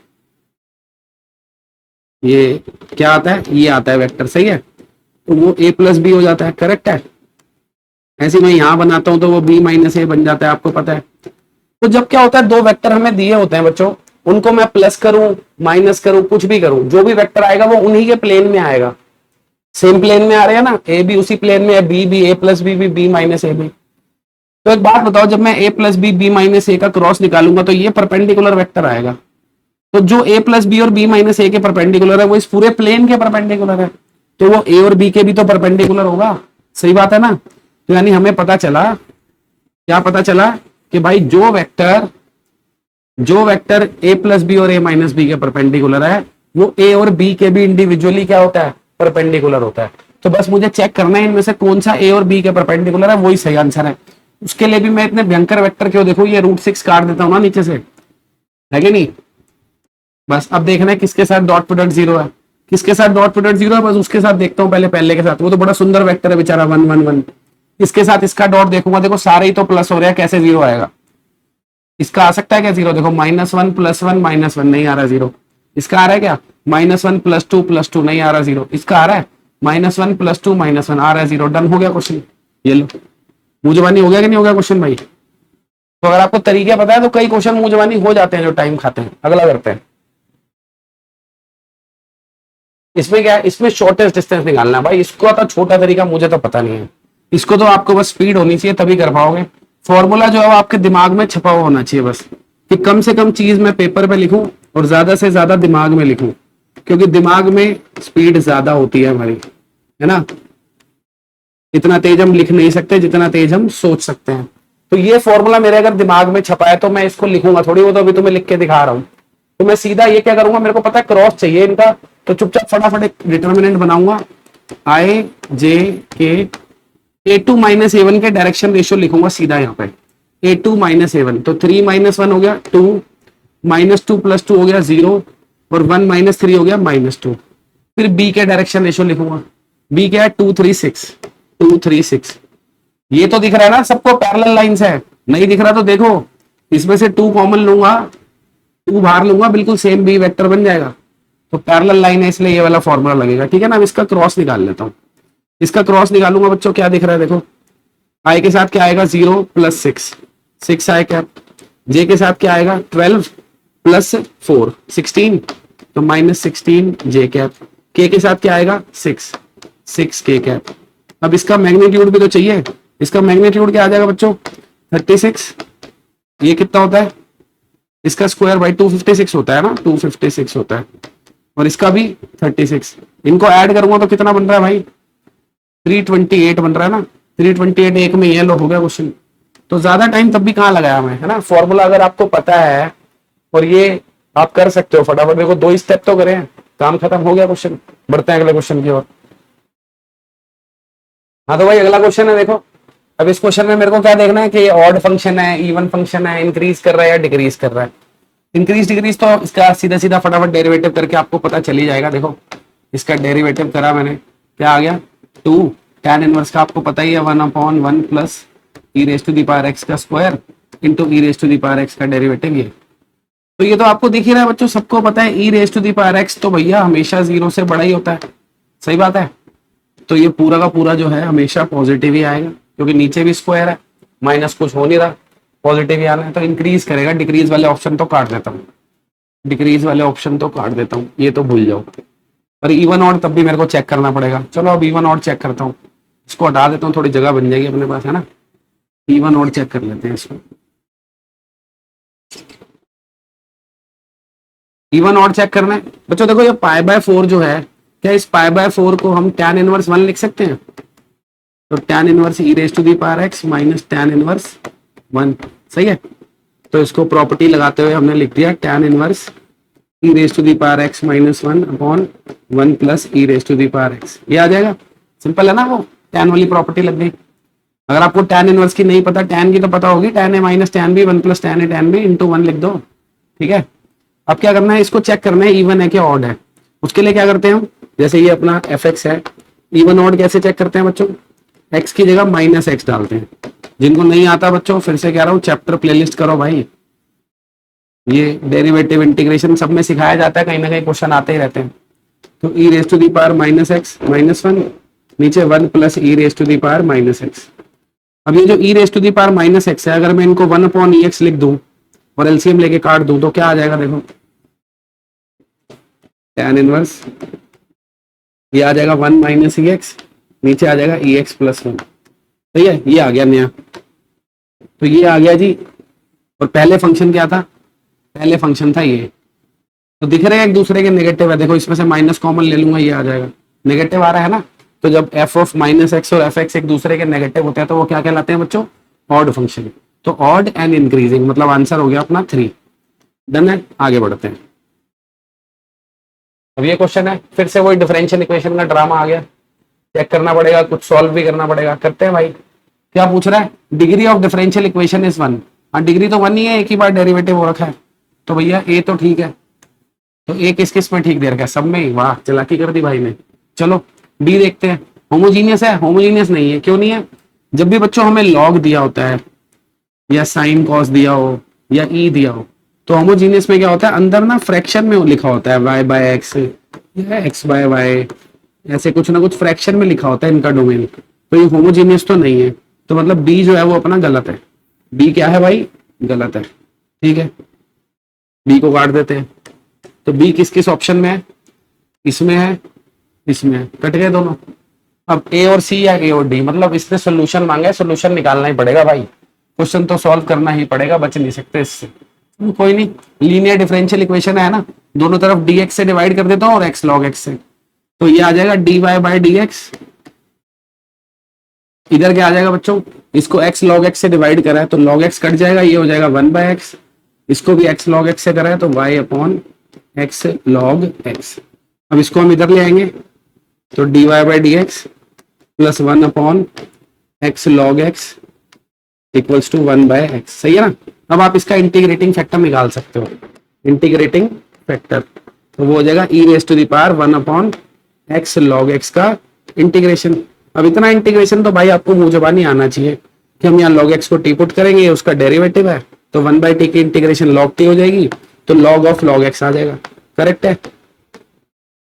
ये क्या आता है, ये आता है वेक्टर, सही है। तो वो a प्लस बी हो जाता है, करेक्ट है। ऐसे मैं यहां बनाता हूं तो वो b माइनस ए बन जाता है, आपको पता है। तो जब क्या होता है, दो वेक्टर हमें दिए होते हैं बच्चों, उनको मैं प्लस करूं माइनस करूं कुछ भी करूं, जो भी वेक्टर आएगा वो उन्हीं के प्लेन में आएगा। सेम प्लेन में आ रहे हैं ना, ए भी उसी प्लेन में है, बी भी, ए प्लस बी भी, बी माइनस ए भी। तो एक बात बताओ, जब मैं a plus B B minus A का क्रॉस निकालूंगा तो ये परपेंडिकुलर वेक्टर आएगा। तो जो a प्लस बी और b माइनस ए के परपेंडिकुलर है वो इस पूरे प्लेन के परपेंडिकुलर है, तो वो a और b के भी तो परपेंडिकुलर होगा, सही बात है ना। तो यानी हमें पता चला, क्या पता चला कि भाई जो वेक्टर a प्लस बी और a माइनस बी के परपेंडिकुलर है वो a और b के भी इंडिविजुअली क्या होता है, परपेंडिकुलर होता है। तो बस मुझे चेक करना है इनमें से कौन सा a और b के परपेंडिकुलर है, वही सही आंसर है। उसके लिए भी मैं इतने भयंकर वेक्टर क्यों, देखो ये √6 काट देता हूं ना नीचे से, है कि नहीं। बस अब देखना है किसके साथ डॉट प्रोडक्ट 0 है, किसके साथ डॉट प्रोडक्ट 0 है, बस उसके साथ देखता हूं पहले के साथ। वो तो बड़ा सुंदर वेक्टर है बेचारा 1 1 1। इसके साथ इसका डॉट देखूंगा, देखो सारे ही तो प्लस हो रहे हैं, कैसे 0 आएगा। इसका आ सकता है क्या 0, देखो -1 + 1 -1 नहीं आ रहा 0। इसका आ रहा है क्या -1 + 2 नहीं आ रहा 0। इसका आ रहा है -1 + 2 -1 आ रहा है 0। डन हो गया क्वेश्चन। ये लो, मुंह जबानी हो गया कि नहीं हो गया क्वेश्चन भाई। तो अगर आपको तरीके पता है तो कई क्वेश्चन मुंह जबानी हो जाते हैं जो टाइम खाते हैं। अगला करते हैं। इसमें क्या है, इसमें शॉर्टेस्ट डिस्टेंस निकालना है भाई। इसको तो छोटा तरीका मुझे तो पता नहीं है, इसको तो आपको बस स्पीड होनी चाहिए तभी कर पाओगे। फॉर्मूला जो है वो आपके दिमाग में छपा हुआ होना चाहिए बस, कि कम से कम चीज मैं पेपर पे लिखूं और ज्यादा से ज्यादा दिमाग में लिखूं, क्योंकि दिमाग में स्पीड ज्यादा होती है हमारी, है ना। इतना तेज हम लिख नहीं सकते जितना तेज हम सोच सकते हैं। तो ये फॉर्मूला मेरे अगर दिमाग में छपा है तो मैं इसको लिखूंगा थोड़ी, वो तो अभी तुम्हें लिख के दिखा रहा हूं। तो मैं सीधा ये क्या करूंगा, मेरे को पता है क्रॉस चाहिए इनका, तो चुपचाप फटाफट एक डिटर्मिनेंट बनाऊंगा, i j k a2 - a1 के डायरेक्शन रेशियो लिखूंगा सीधा यहाँ पे, a2 - a1। तो 3 - 1 हो गया 2, -2 + 2 हो गया 0, और 1 - 3 हो गया -2। फिर b के डायरेक्शन रेशियो लिखूंगा, b क्या है 2 3 6, 2 3 6। ये तो दिख रहा है ना सबको, पैरेलल लाइंस है। नहीं दिख रहा तो देखो, इसमें से 2 कॉमन लूंगा, 2 बाहर लूंगा, बिल्कुल सेम b वेक्टर बन जाएगा। तो पैरेलल लाइन है इसलिए ये वाला फॉर्मूला लगेगा, ठीक है ना। अब इसका क्रॉस निकाल लेता हूं। इसका क्रॉस निकालूंगा बच्चों, क्या दिख रहा है देखो, i के साथ क्या आएगा 0 + 6, 6 i कैप। j के साथ क्या आएगा 12 + 4 16, तो -16 j कैप। k के साथ क्या आएगा 6 6 k कैप। अब इसका मैग्नीट्यूड भी तो चाहिए, इसका मैग्नीट्यूड क्या आ जाएगा बच्चों 36, ये कितना होता है इसका स्क्वायर भाई 256 होता है ना, 256 होता है, और इसका भी 36, इनको ऐड करूंगा तो कितना बन रहा है भाई 328 बन रहा है ना, 328 एक में ये लो हो गया क्वेश्चन। तो ज्यादा टाइम तब भी कहाँ लगाया मैं, है ना, फॉर्मूला अगर आपको पता है और ये आप कर सकते हो फटाफट, देखो 2 स्टेप तो करें, काम खत्म हो गया क्वेश्चन। बढ़ते हैं अगले क्वेश्चन की ओर। हाँ तो भाई अगला क्वेश्चन है, देखो अब इस क्वेश्चन में मेरे को क्या देखना है कि ये ऑड फंक्शन है, इवन फंक्शन है, इंक्रीज कर रहा है या डिक्रीज कर रहा है। इंक्रीज डिक्रीज तो इसका सीधा सीधा फटाफट डेरिवेटिव करके आपको पता चल ही जाएगा। देखो इसका डेरिवेटिव करा मैंने, क्या आ गया 2 tan इनवर्स का आपको पता ही है 1/1 plus E raise to the power X का square into E raise to the power X का डेरिवेटिव ये। तो ये तो आपको दिख ही रहा है बच्चों, सबको पता है E raise to the power X तो भैया हमेशा 0 से बड़ा ही होता है, सही बात है। तो ये पूरा का पूरा जो है हमेशा पॉजिटिव ही आएगा, क्योंकि नीचे भी स्क्वायर है, माइनस कुछ हो नहीं रहा, पॉजिटिव ही आना है। तो इंक्रीज करेगा, डिक्रीज वाले ऑप्शन तो काट देता हूँ, डिक्रीज वाले ऑप्शन तो काट देता हूँ, ये तो भूल जाओ। और इवन ऑड तब भी मेरे को चेक करना पड़ेगा। चलो अब इवन ऑड चेक करता हूँ, इसको हटा देता हूँ, थोड़ी जगह बन जाएगी अपने पास, है ना। इवन ऑड चेक कर लेते हैं इसको। इवन ऑड चेक करना है बच्चों, देखो ये π/4 जो है, क्या इस π/4 को हम tan इनवर्स 1 लिख सकते हैं। तो tan inverse e raise to the power x minus tan inverse 1, सही है। तो इसको प्रॉपर्टी लगाते हुए हमने लिख दिया tan inverse e raise to the power x minus 1/1 plus E raise to the power x, ये आ जाएगा। सिंपल है ना, वो tan वाली प्रॉपर्टी लग गई। अगर आपको tan इनवर्स की नहीं पता, tan की तो पता होगी, tan a minus tan b 1 plus tan a tan b into 1 लिख दो, ठीक है। अब क्या करना है, इसको चेक करना है इवन है कि ऑड है। उसके लिए क्या करते हैं हम, जैसे ये अपना fx है, इवन ऑड कैसे चेक करते हैं बच्चों, x की जगह -x डालते हैं। जिनको नहीं आता बच्चों फिर से कह रहा हूँ, चैप्टर प्लेलिस्ट करो भाई, ये डेरिवेटिव इंटीग्रेशन सब में सिखाया जाता है, कहीं ना कहीं क्वेश्चन आते ही रहते हैं। तो E raise to the power -x -1 नीचे 1 plus E raise to the power -x। अब ये जो E raise to the power -x है, अगर मैं इनको 1/ex लिख दूं और एलसीएम लेके काट दूं तो क्या आ जाएगा, देखो tan इनवर्स ये आ जाएगा 1 माइनस ex, नीचे आ जाएगा ex प्लस 1, सही है। ये आ गया नया, तो ये आ गया जी। और पहले फंक्शन क्या था, पहले फंक्शन था ये। तो दिख रहे हैं एक दूसरे के नेगेटिव है, देखो इसमें से माइनस कॉमन ले लूंगा, ये आ जाएगा, नेगेटिव आ रहा है ना। तो जब f ऑफ -x और fx एक दूसरे के नेगेटिव होते हैं तो वो क्या कहलाते हैं बच्चों, ऑड फंक्शन। तो ऑड एंड इंक्रीजिंग, मतलब आंसर हो गया अपना 3। डन है, आगे बढ़ते हैं। अब ये क्वेश्चन है, फिर से वही डिफरेंशियल इक्वेशन का ड्रामा आ गया, चेक करना पड़ेगा, कुछ सॉल्व भी करना पड़ेगा। करते हैं भाई। क्या पूछ रहा है, degree of differential equation is 1। हाँ डिग्री तो 1 ही है, एक ही बार डेरिवेटिव हो रखा है। तो भैया ए तो ठीक है, तो ए किस किस में ठीक दे रखा है, सब में ही। वाह चालाकी कर दी भाई ने। चलो डी देखते हैं, होमोजीनियस है, होमोजीनियस नहीं है। क्यों नहीं है, जब भी बच्चों हमें लॉग दिया होता है या साइन कॉस दिया हो या ई दिया हो, तो होमोजीनियस में क्या होता है, अंदर ना फ्रैक्शन में लिखा होता है y/x या x/y, ऐसे कुछ ना कुछ फ्रैक्शन में लिखा होता है इनका डोमेन। तो ये होमोजीनियस तो नहीं है, तो मतलब डी जो है वो अपना गलत है। डी क्या है भाई, गलत है, ठीक है। बी को काट देते हैं। तो बी किस किस ऑप्शन में है, इसमें है, इसमें है, कट गए दोनों। अब ए और सी या ए और डी, मतलब इसने सोल्यूशन मांगा है, सोल्यूशन निकालना ही पड़ेगा भाई, क्वेश्चन तो सॉल्व करना ही पड़ेगा, बच नहीं सकते इससे। कोई नहीं, लीनियर डिफरेंशियल इक्वेशन है ना, दोनों तरफ dx से डिवाइड कर देता हूँ और x log x से, तो ये आ जाएगा dy/dx। इधर क्या आ जाएगा बच्चों, इसको x log x से डिवाइड करा है तो log x कट जाएगा, ये हो जाएगा 1/x। इसको भी x log x से करा है तो y/x log x। अब इसको हम इधर ले आएंगे तो dy/dx plus 1/x log x equals to 1/x, सही है ना। अब आप इसका इंटीग्रेटिंग फैक्टर निकाल सकते हो, इंटीग्रेटिंग फैक्टर, तो वो हो जाएगा E raise to the power 1/x log x का इंटीग्रेशन। अब इतना इंटीग्रेशन तो भाई आपको मुंह जबानी आना चाहिए कि हम यहाँ log x को टी पुट करेंगे, ये उसका डेरिवेटिव है, तो 1/t की इंटीग्रेशन log t हो जाएगी, तो log ऑफ log x आ जाएगा, करेक्ट है।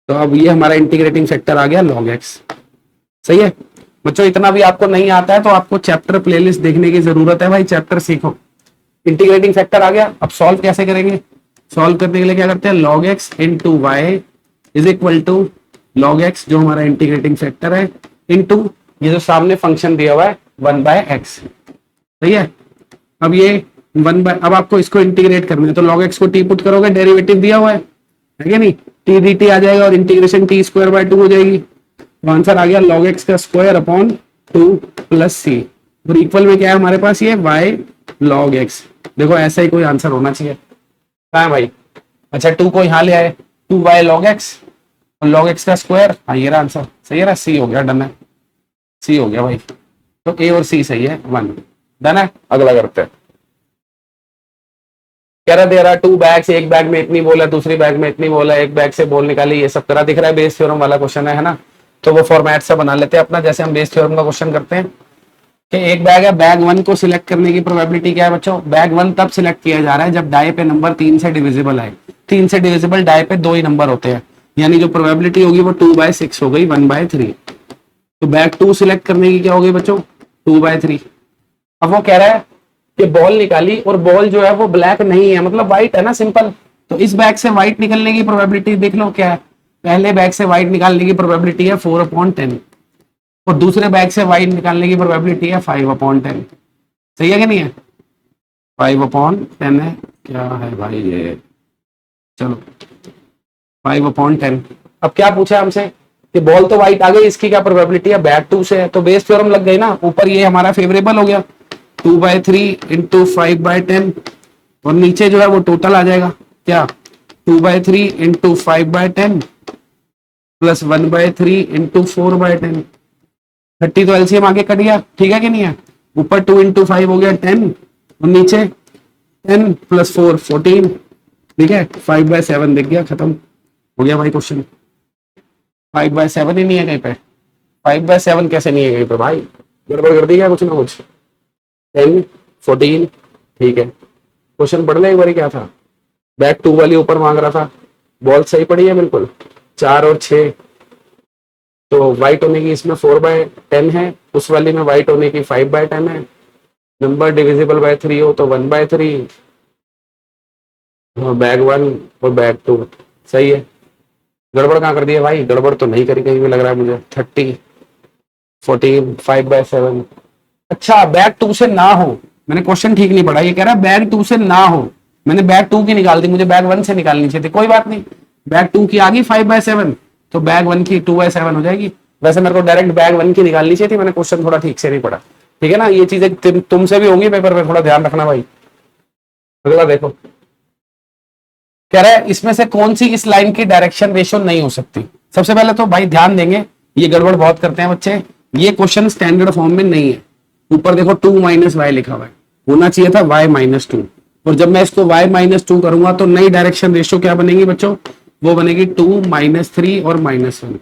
तो अब ये हमारा इंटीग्रेटिंग फैक्टर आ गया log x, सही है। बच्चों इतना भी आपको नहीं आता है तो आपको चैप्टर प्लेलिस्ट देखने की जरूरत है भाई, चैप्टर सीखो। इंटीग्रेटिंग फैक्टर आ गया, अब सॉल्व कैसे करेंगे, सॉल्व करने के लिए क्या करते हैं, log x into y is equal to log x जो हमारा इंटीग्रेटिंग फैक्टर है, इंटू ये जो सामने फंक्शन दिया हुआ है 1 बाय एक्स, सही है। अब ये 1 बाय, अब आपको इसको इंटीग्रेट करना है तो log x को t पुट करोगे, डेरिवेटिव दिया हुआ है क्या नहीं, t dt आ जाएगा और इंटीग्रेशन t स्क्वायर बाय 2 हो जाएगी। तो आंसर आ गया log x का स्क्वायर अपॉन 2 प्लस c, और इक्वल में क्या है हमारे पास ये y log x। देखो ऐसा ही कोई आंसर होना चाहिए, कहाँ है भाई। अच्छा 2 को यहाँ ले आए, 2y log x और log x का स्क्वायर, हाँ ये रहा आंसर, सही है ना, c हो गया, डन है, c हो गया भाई। तो a और c सही है, 1 डन है। अगला करते हैं, कह रहा दे रहा 2 बैग्स, एक बैग में इतनी बोला, दूसरी बैग में इतनी बोला, एक बैग से बोल निकाली, ये सब तरह दिख रहा है, बेस थ्योरम वाला क्वेश्चन है ना। तो वो फॉर्मेट से बना लेते हैं अपना, जैसे हम बेस थ्योरम का क्वेश्चन करते हैं कि एक बैग है, बैग 1 को सिलेक्ट करने की प्रोबेबिलिटी क्या है बच्चों, बैग 1 तब सिलेक्ट किया जा रहा है जब डाई पे नंबर 3 से डिविजिबल है, 3 से डिविजिबल डाई पे 2 ही नंबर होते हैं, यानी जो प्रोबेबिलिटी होगी वो 2/6 हो गई, 1/3। तो बैग 2 सिलेक्ट करने की क्या होगी बच्चों, 2/3। अब वो कह रहा है कि बॉल निकाली और बॉल जो है वो ब्लैक नहीं है, मतलब व्हाइट है ना, सिंपल। तो इस बैग से व्हाइट निकलने की प्रोबेबिलिटी देख लो क्या है, पहले बैग से व्हाइट निकालने की प्रोबेबिलिटी है 4/10 और दूसरे बैग से व्हाइट निकालने की प्रोबेबिलिटी है 5/10। सही है कि नहीं है, 5/10 है, क्या है भाई ये, चलो 5/10। अब क्या पूछा हमसे कि बॉल तो व्हाइट आ गई, इसकी क्या प्रोबेबिलिटी है, बैग 2 से है, तो बेस थ्योरम लग गई ना, ऊपर ये हमारा फेवरेबल हो गया 2/3 इंटू 5/10 और नीचे जो है वो टोटल आ जाएगा क्या, 2/3 इंटू 5/10 प्लस 1/3 इंटू 4/10। 30 तो एलसीएम आगे कट गया, ठीक है कि नहीं है, ऊपर 2 इंटू 5 हो गया 10 और नीचे 10 प्लस 4 14, ठीक है, 5/7 दिख गया, खत्म हो गया भाई क्वेश्चन। 5/7 ही नहीं है कहीं पे, 5/7 कैसे नहीं है कहीं पे भाई, गड़बड़ कर दी क्या कुछ ना कुछ। 10 14, ठीक है, क्वेश्चन पढ़ ले एक बार, क्या था, बैग 2 वाली ऊपर मांग रहा था, बॉल सही पड़ी है बिल्कुल, 4 और 6, तो व्हाइट होने की इसमें 4/10 है, उस वाली में व्हाइट होने की 5/10 है, नंबर डिविजिबल बाय 3 हो तो 1/3, बैग 1 और बैग 2 सही है। गड़बड़ कहाँ कर दिया भाई, गड़बड़ तो नहीं करी कहीं भी लग रहा है मुझे। 30 14 5/7, अच्छा बैग 2 से ना हो, मैंने क्वेश्चन ठीक नहीं पढ़ा, ये कह रहा है बैग 2 से ना हो, मैंने बैग 2 की निकाल दी, मुझे बैग 1 से निकालनी चाहिए थी, कोई बात नहीं, बैग 2 की आ गई 5/7 तो बैग 1 की 2/7 हो जाएगी। वैसे मेरे को डायरेक्ट बैग 1 की निकालनी चाहिए थी, मैंने क्वेश्चन थोड़ा ठीक से नहीं पढ़ा, ठीक है ना, ये चीजें तुमसे भी होंगी पेपर में, थोड़ा ध्यान रखना भाई। अगला देखो, कह रहा है इसमें से कौन सी इस लाइन की डायरेक्शन रेशियो नहीं हो सकती। सबसे पहले तो भाई ध्यान देंगे, ये गड़बड़ बहुत करते हैं बच्चे, ये क्वेश्चन स्टैंडर्ड फॉर्म में नहीं है, ऊपर देखो 2-y लिखा हुआ है, होना चाहिए था y-2, और जब मैं इसको y-2 करूंगा तो नई डायरेक्शन रेशियो क्या बनेगी बच्चों, वो बनेगी 2 -3 और -1,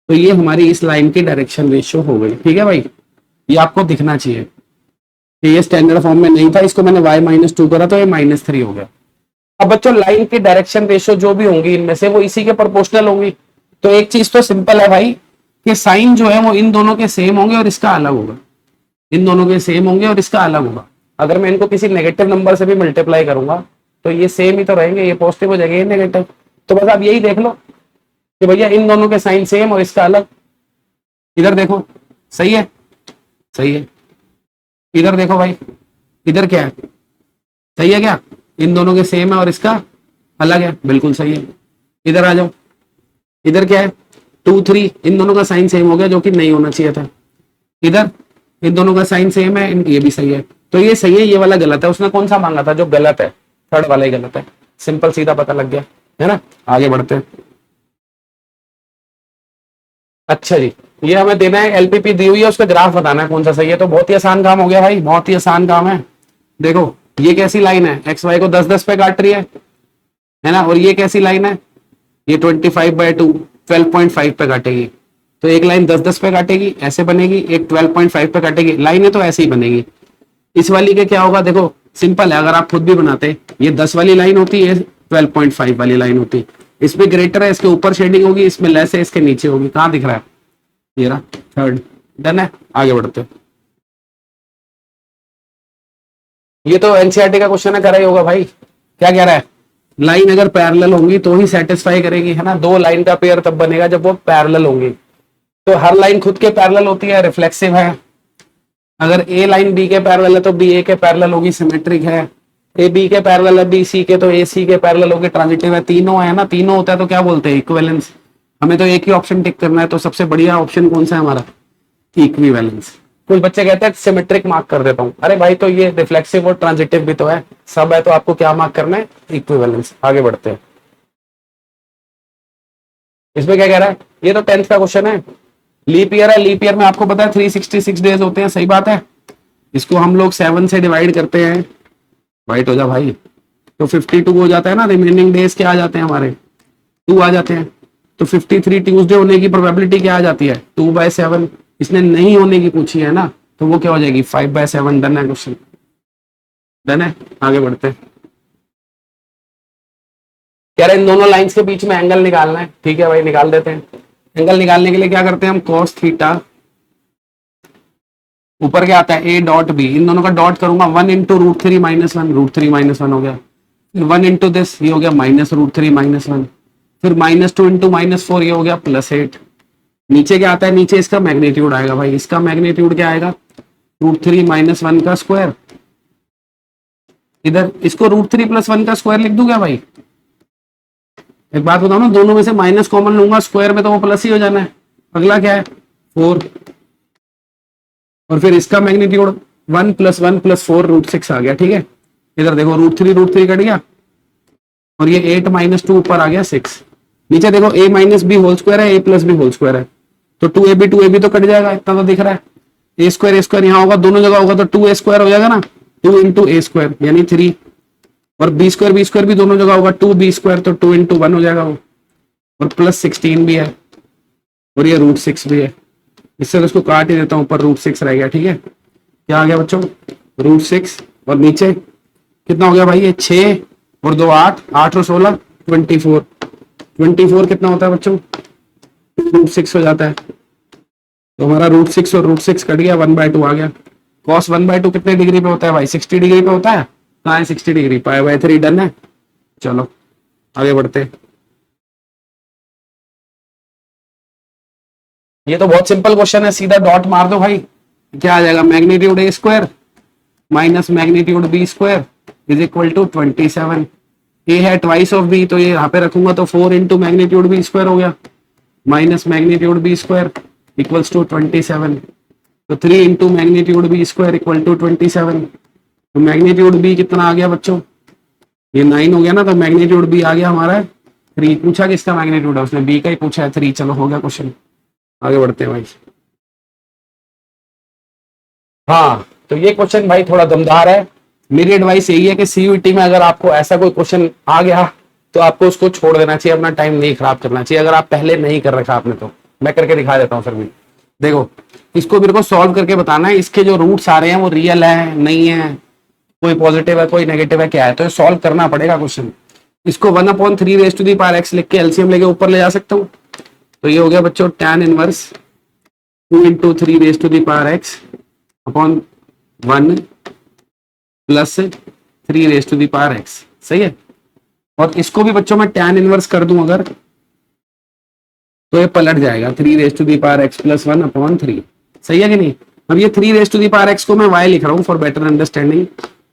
तो ये हमारी इस लाइन की डायरेक्शन रेशियो हो गई, ठीक है भाई, ये आपको दिखना चाहिए कि ये स्टैंडर्ड फॉर्म में नहीं था, इसको मैंने y-2 करा तो ये -3 हो गया। अब बच्चों लाइन की डायरेक्शन रेशियो जो भी होंगी इनमें से वो इसी के प्रोपोर्शनल होंगी, तो एक चीज तो सिंपल है भाई कि साइन जो है वो इन दोनों के सेम होंगे और इसका अलग होगा, इन दोनों के सेम होंगे और इसका अलग होगा। अगर मैं इनको किसी नेगेटिव नंबर से भी मल्टीप्लाई करूंगा तो ये सेम ही तो रहेंगे, ये पॉजिटिव हो जाएगा, ये नेगेटिव, तो बस आप यही देख लो कि भैया इन दोनों के साइन सेम और इसका अलग। इधर देखो, सही है, सही है, इधर देखो भाई, इधर क्या है, सही है क्या, इन दोनों के सेम है और इसका अलग है, बिल्कुल सही है। इधर आ जाओ, इधर क्या है 2 3, इन दोनों का साइन सेम हो गया जो कि नहीं होना चाहिए था। इधर इन दोनों का साइन सेम है, ये भी सही है, तो ये सही है, ये वाला गलत है। उसने कौन सा मांगा था, जो गलत है, थर्ड वाला ही गलत है, सिंपल सीधा पता लग गया है ना। आगे बढ़ते हैं, अच्छा जी, ये हमें देना है एलपीपी दी हुई है, उसका ग्राफ बताना है कौन सा सही है, तो बहुत ही आसान काम हो गया भाई, बहुत ही आसान काम है। देखो ये कैसी लाइन है, एक्स वाई को 10-10 पे काट रही है ना, और ये कैसी लाइन है, ये 25/2 12.5 पे काटेगी, तो एक लाइन 10-10 पे काटेगी ऐसे बनेगी, एक 12.5 पे काटेगी, लाइनें तो ऐसे ही बनेगी। इस वाली के क्या होगा, देखो सिंपल है, अगर आप खुद भी बनाते, ये 10 वाली लाइन होती है, 12.5 वाली लाइन होती, इसमें ग्रेटर है, इसके ऊपर शेडिंग होगी, इसमें लेस है, इसके नीचे होगी, कहाँ दिख रहा है, ये रहा थर्ड, डन है। आगे बढ़ते, ये तो एनसीईआरटी का क्वेश्चन है, करा ही होगा भाई, क्या कह रहा है, लाइन अगर पैरेलल होंगी तो ही सेटिस्फाई करेगी, है ना, दो लाइन का पेयर तब बनेगा जब वो पैरेलल होंगी, तो हर लाइन खुद के पैरेलल होती है, रिफ्लेक्सिव है अगर ए लाइन बी के पैरेलल है तो बी ए के पैरेलल होगी, सिमेट्रिक है। ए बी के पैरेलल है बी सी के, तो ए सी के पैरेलल होगी, ट्रांजिटिव है। तीनों है ना, तीनों होता है तो क्या बोलते हैं, इक्विवेलेंस। हमें तो एक ही ऑप्शन टिक करना है, तो सबसे बढ़िया ऑप्शन कौन सा है हमारा, इक्विवेलेंस। कुछ बच्चे कहते हैं सिमेट्रिक मार्क कर देता हूं, अरे भाई तो ये रिफ्लेक्सिव और ट्रांजिटिव भी तो है, सब है, तो आपको क्या मार्क करना है, इक्विवेलेंस। आगे बढ़ते हैं। इसमें क्या कह रहा है, ये तो 10th का क्वेश्चन है। लीप ईयर है, लीप ईयर में आपको पता है 366 डेज होते हैं, सही बात है। इसको हम लोग 7 से डिवाइड करते हैं, वाइट हो जा भाई, तो 52 हो जाता है ना। रिमेनिंग डेज क्या आ जाते हैं हमारे, 2 आ जाते हैं। तो 53 ट्यूसडे होने की प्रोबेबिलिटी क्या आ जाती है, 2/7। इसने नहीं होने की पूछी है ना, तो वो क्या हो जाएगी, 5/7। डन है क्वेश्चन, डन है। आगे बढ़ते हैं। कह रहे हैं इन दोनों लाइंस के बीच में एंगल निकालना है, ठीक है भाई, निकाल देते हैं। एंगल निकालने के लिए क्या करते हैं हम, कॉस थीटा, ऊपर क्या आता है, ए डॉट बी, इन दोनों का डॉट करूंगा, 1 इंटू √3 - 1, √3 - 1 हो गया। फिर 1 इंटू दिस, ये हो गया -√3 - 1। फिर -2 इंटू -4, ये हो गया +8। नीचे क्या आता है, नीचे इसका मैग्नीट्यूड आएगा भाई, इसका मैग्नीट्यूड क्या आएगा, √3 - 1 का स्क्वायर। इधर इसको √3 + 1 का स्क्वायर लिख दूं क्या भाई। एक बात बताओ ना, दोनों में से माइनस कॉमन लूंगा, स्क्वायर में तो वो प्लस ही हो जाना है। अगला क्या है, 4, और फिर इसका मैग्नीट्यूड 1 + 1 + 4 √6 आ गया, ठीक है। इधर देखो √3 कट गया, और ये 8 - 2 ऊपर आ गया 6। नीचे देखो a - b होल स्क्वायर है, a + b होल स्क्वायर है, तो 2ab तो कट जाएगा, इतना तो दिख रहा है। a स्क्वायर यहाँ होगा, दोनों जगह होगा, तो 2a² हो जाएगा ना, 2 इंटू a² यानी 3, और b² भी दोनों जगह होगा, 2b², तो 2 इंटू 1 हो जाएगा वो, और +16 भी है, और ये √6 भी है। इससे तो इसको काट ही देता हूं, ऊपर √6 रह गया, ठीक है। क्या आ गया बच्चों, √6, और नीचे कितना हो गया भाई, ये 6 और 2 8, 8 और 16 24। 24 कितना होता है बच्चों, √6 हो जाता है। तो हमारा √6 और √6 कट गया, 1/2 आ गया। cos 1/2 कितने डिग्री पे होता है भाई, 60 डिग्री पे होता है। कहाँ है 60 डिग्री, π/3। डन है, चलो आगे बढ़ते। ये तो बहुत सिंपल क्वेश्चन है, सीधा डॉट मार दो भाई। क्या आ जाएगा, magnitude a² minus magnitude b² is equal to 27। A है ट्वाइस ऑफ बी, तो ये यहाँ पे रखूंगा, तो 4 इंटू मैग्नीट्यूड b² हो गया, minus magnitude b² equals to 27। तो 3 into magnitude b² equal to 27। तो मैग्नीट्यूड b कितना आ गया बच्चों, ये 9 हो गया ना, तो मैग्नीट्यूड b आ गया हमारा 3। पूछा किसका मैग्नीट्यूड है, उसने b का ही पूछा है, 3। चलो हो गया क्वेश्चन, आगे बढ़ते हैं भाई। हाँ, तो ये क्वेश्चन भाई थोड़ा दमदार है। मेरी एडवाइस यही है कि सीयूईटी में अगर आपको ऐसा कोई क्वेश्चन आ गया तो आपको उसको छोड़ देना चाहिए, अपना टाइम नहीं खराब करना चाहिए। अगर आप पहले नहीं कर रखा आपने, तो मैं करके दिखा देता हूँ फिर भी। देखो, इसको मेरे को सॉल्व करके बताना है, इसके जो रूट्स आ रहे हैं वो रियल है नहीं है, कोई पॉजिटिव है कोई नेगेटिव है, क्या है, तो सॉल्व करना पड़ेगा क्वेश्चन। इसको 1/3 लिख के एलसीएम लेके ऊपर ले जा सकता हूँ। तो ये हो गया बच्चों tan inverse 2 × 3x upon 1 plus 3x, सही है। और इसको भी बच्चों मैं tan इनवर्स कर दूं अगर, तो ये पलट जाएगा 3x + 1 अपॉन 3, सही है कि नहीं। अब ये 3x को मैं y लिख रहा हूं for better understanding,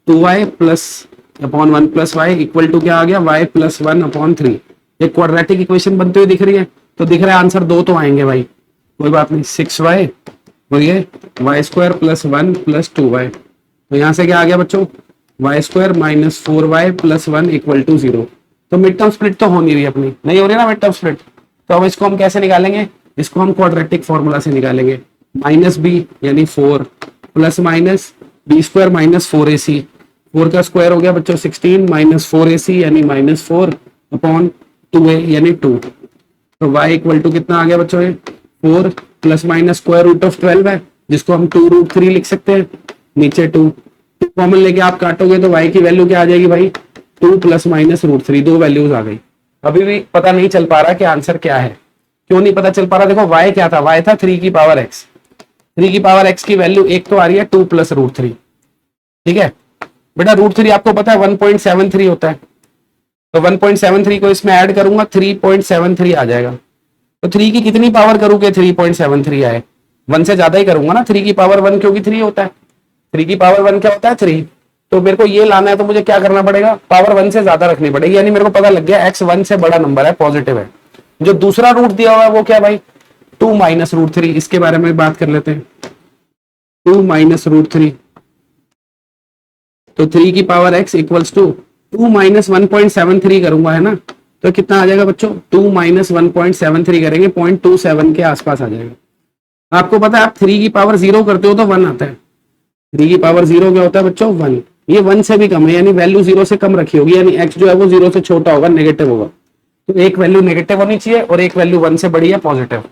2y plus upon 1 + y equal to क्या आ गया, y + 1 अपॉन 3। एक क्वाड्रेटिक इक्वेशन बनते हुए दिख रही है, तो दिख रहा है आंसर 2 तो आएंगे भाई, कोई बात नहीं। 6y और ये y² + 1 + 2y, तो यहां से क्या आ गया बच्चों, y² - 4y + 1 इक्वल टू 0। तो मिड टर्म स्प्लिट तो हो नहीं रही अपनी, नहीं हो रही ना मिड टर्म स्प्लिट, तो अब इसको हम कैसे निकालेंगे, इसको हम क्वाड्रेटिक फॉर्मूला से निकालेंगे। -b यानी 4 प्लस माइनस b² - 4ac, 4 का स्क्वायर हो गया बच्चों 16 - 4ac यानी -4 अपॉन 2a यानी 2। तो y इक्वल टू कितना आ गया बच्चों, ये 4 plus minus square root of 12 है, जिसको हम 2√3 लिख सकते हैं। नीचे 2 कॉमन लेके आप काटोगे तो y की वैल्यू क्या आ जाएगी भाई, 2 + -√3, 2 वैल्यूज आ गई। अभी भी पता नहीं चल पा रहा कि आंसर क्या है, क्यों नहीं पता चल पा रहा, देखो y क्या था, y था 3 की पावर x, 3 की पावर x की वैल्यू एक तो आ रही है 2 + √3, ठीक है बेटा। √3 आपको पता है 1.73 होता है, तो 1.73 को इसमें ऐड करूंगा 3.73 आ जाएगा। तो 3 की कितनी पावर करूं कि 3.73 आए, 1 से ज्यादा ही करूंगा ना, 3 की पावर 1 क्योंकि 3 होता है, 3 की पावर 1 क्या होता है 3। तो मेरे को ये लाना है तो मुझे क्या करना पड़ेगा, पावर 1 से ज्यादा रखनी पड़ेगी, यानी मेरे को पता लग गया x 1 से बड़ा नंबर है, पॉजिटिव है। जो दूसरा रूट दिया हुआ है वो क्या भाई, 2 माइनस रूट 3, इसके बारे में बात कर लेते हैं। 2 माइनस रूट 3, तो 3 की power x equals to 2 minus 1.73 करूंगा, है ना, तो कितना आ जाएगा बच्चों, 2 माइनस 1.73 करेंगे 0.27 के आसपास आ जाएगा। आपको पता है आप 3 की पावर 0 करते हो तो 1 आता है, 3 की पावर 0 क्या होता है बच्चों 1, ये 1 से भी कम है, यानी वैल्यू 0 से कम रखी होगी, यानी x जो है वो 0 से छोटा होगा, नेगेटिव होगा। तो एक वैल्यू नेगेटिव होनी चाहिए और एक वैल्यू 1 से बड़ी है पॉजिटिव,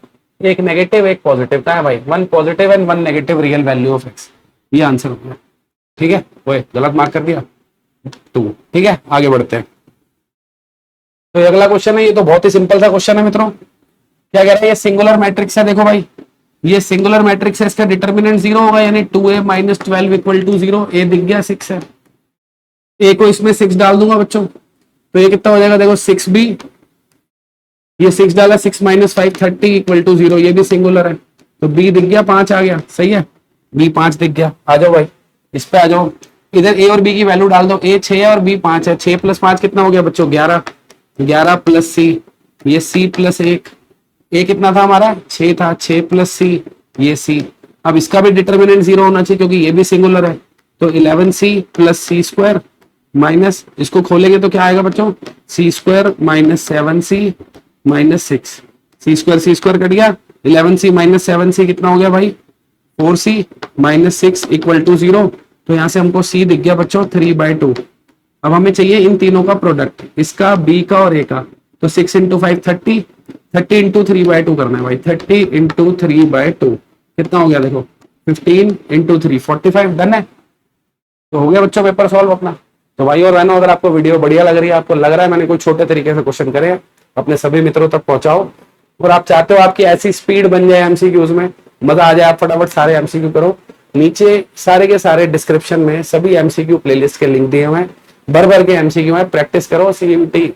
एक नेगेटिव एक पॉजिटिव का है भाई, 1 positive and 1 negative real value of x, ये आंसर हो गया। ठीक है, ओए गलत मार्क कर दिया 2। ठीक है, आगे बढ़ते हैं। तो ये अगला क्वेश्चन है, ये तो बहुत ही सिंपल सा क्वेश्चन है मित्रों। क्या कह रहा है, ये सिंगुलर मैट्रिक्स है, देखो भाई ये सिंगुलर मैट्रिक्स है, इसका डिटर्मिनेंट 0 होगा, यानी 2a माइनस 12 इक्वल टू 0, ए दिख गया 6 है, ए को इसमें 6 डाल दूंगा बच्चों, तो ये कितना हो जाएगा देखो 6b, ये 6 डाला, 6 माइनस 5 30 इक्वल टू 0, ये भी सिंगुलर है, तो b दिख गया 5 आ गया, सही है, b 5 दिख गया। आ जाओ भाई इस पे आ जाओ, इधर a और b की वैल्यू डाल दो, a 6 है और b 5 है, 6 प्लस 5 कितना हो गया बच्चों 11, 11 प्लस c, ये c प्लस 1, a कितना था हमारा 6 था, 6 प्लस c, ये c, अब इसका भी डिटर्मिनेंट 0 होना चाहिए क्योंकि ये भी सिंगुलर है, तो 11c plus c square minus, इसको खोलेंगे तो क्या आएगा बच्चों, c square minus 7c minus 6, c square cut गया, 11c माइनस 7c कितना हो गया भाई 4c माइनस 6 इक्वल टू 0, तो यहां से हमको c दिख गया बच्चों 3/2। अब हमें चाहिए इन तीनों का प्रोडक्ट, इसका b का और a का, तो 6 इंटू 5 30, 30 इंटू 3/2 करना है भाई, 30 इंटू 3/2 कितना हो गया देखो 15 इंटू 3 45, डन है। तो हो गया बच्चों पेपर सॉल्व अपना। तो भाई और बहनों अगर आपको वीडियो बढ़िया लग रही है, आपको लग रहा है मैंने कोई छोटे तरीके से क्वेश्चन करे हैं, अपने सभी मित्रों तक पहुंचाओ, और आप चाहते हो आपकी ऐसी स्पीड बन जाए एमसीक्यूज में, मजा आ जाए, आप फटाफट सारे एमसीक्यू करो, नीचे सारे के सारे डिस्क्रिप्शन में सभी एमसीक्यू प्लेलिस्ट के लिंक दिए हुए हैं, भर भर के एमसीक्यू है, प्रैक्टिस करो, सीयूटी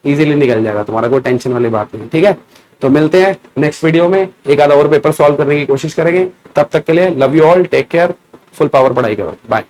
इजीली निकल जाएगा तुम्हारा, कोई टेंशन वाली बात नहीं। ठीक है, तो मिलते हैं नेक्स्ट वीडियो में, एक आधा और पेपर सॉल्व करने की कोशिश करेंगे, तब तक के लिए love you all, take care, full power पढ़ाई करो, बाय।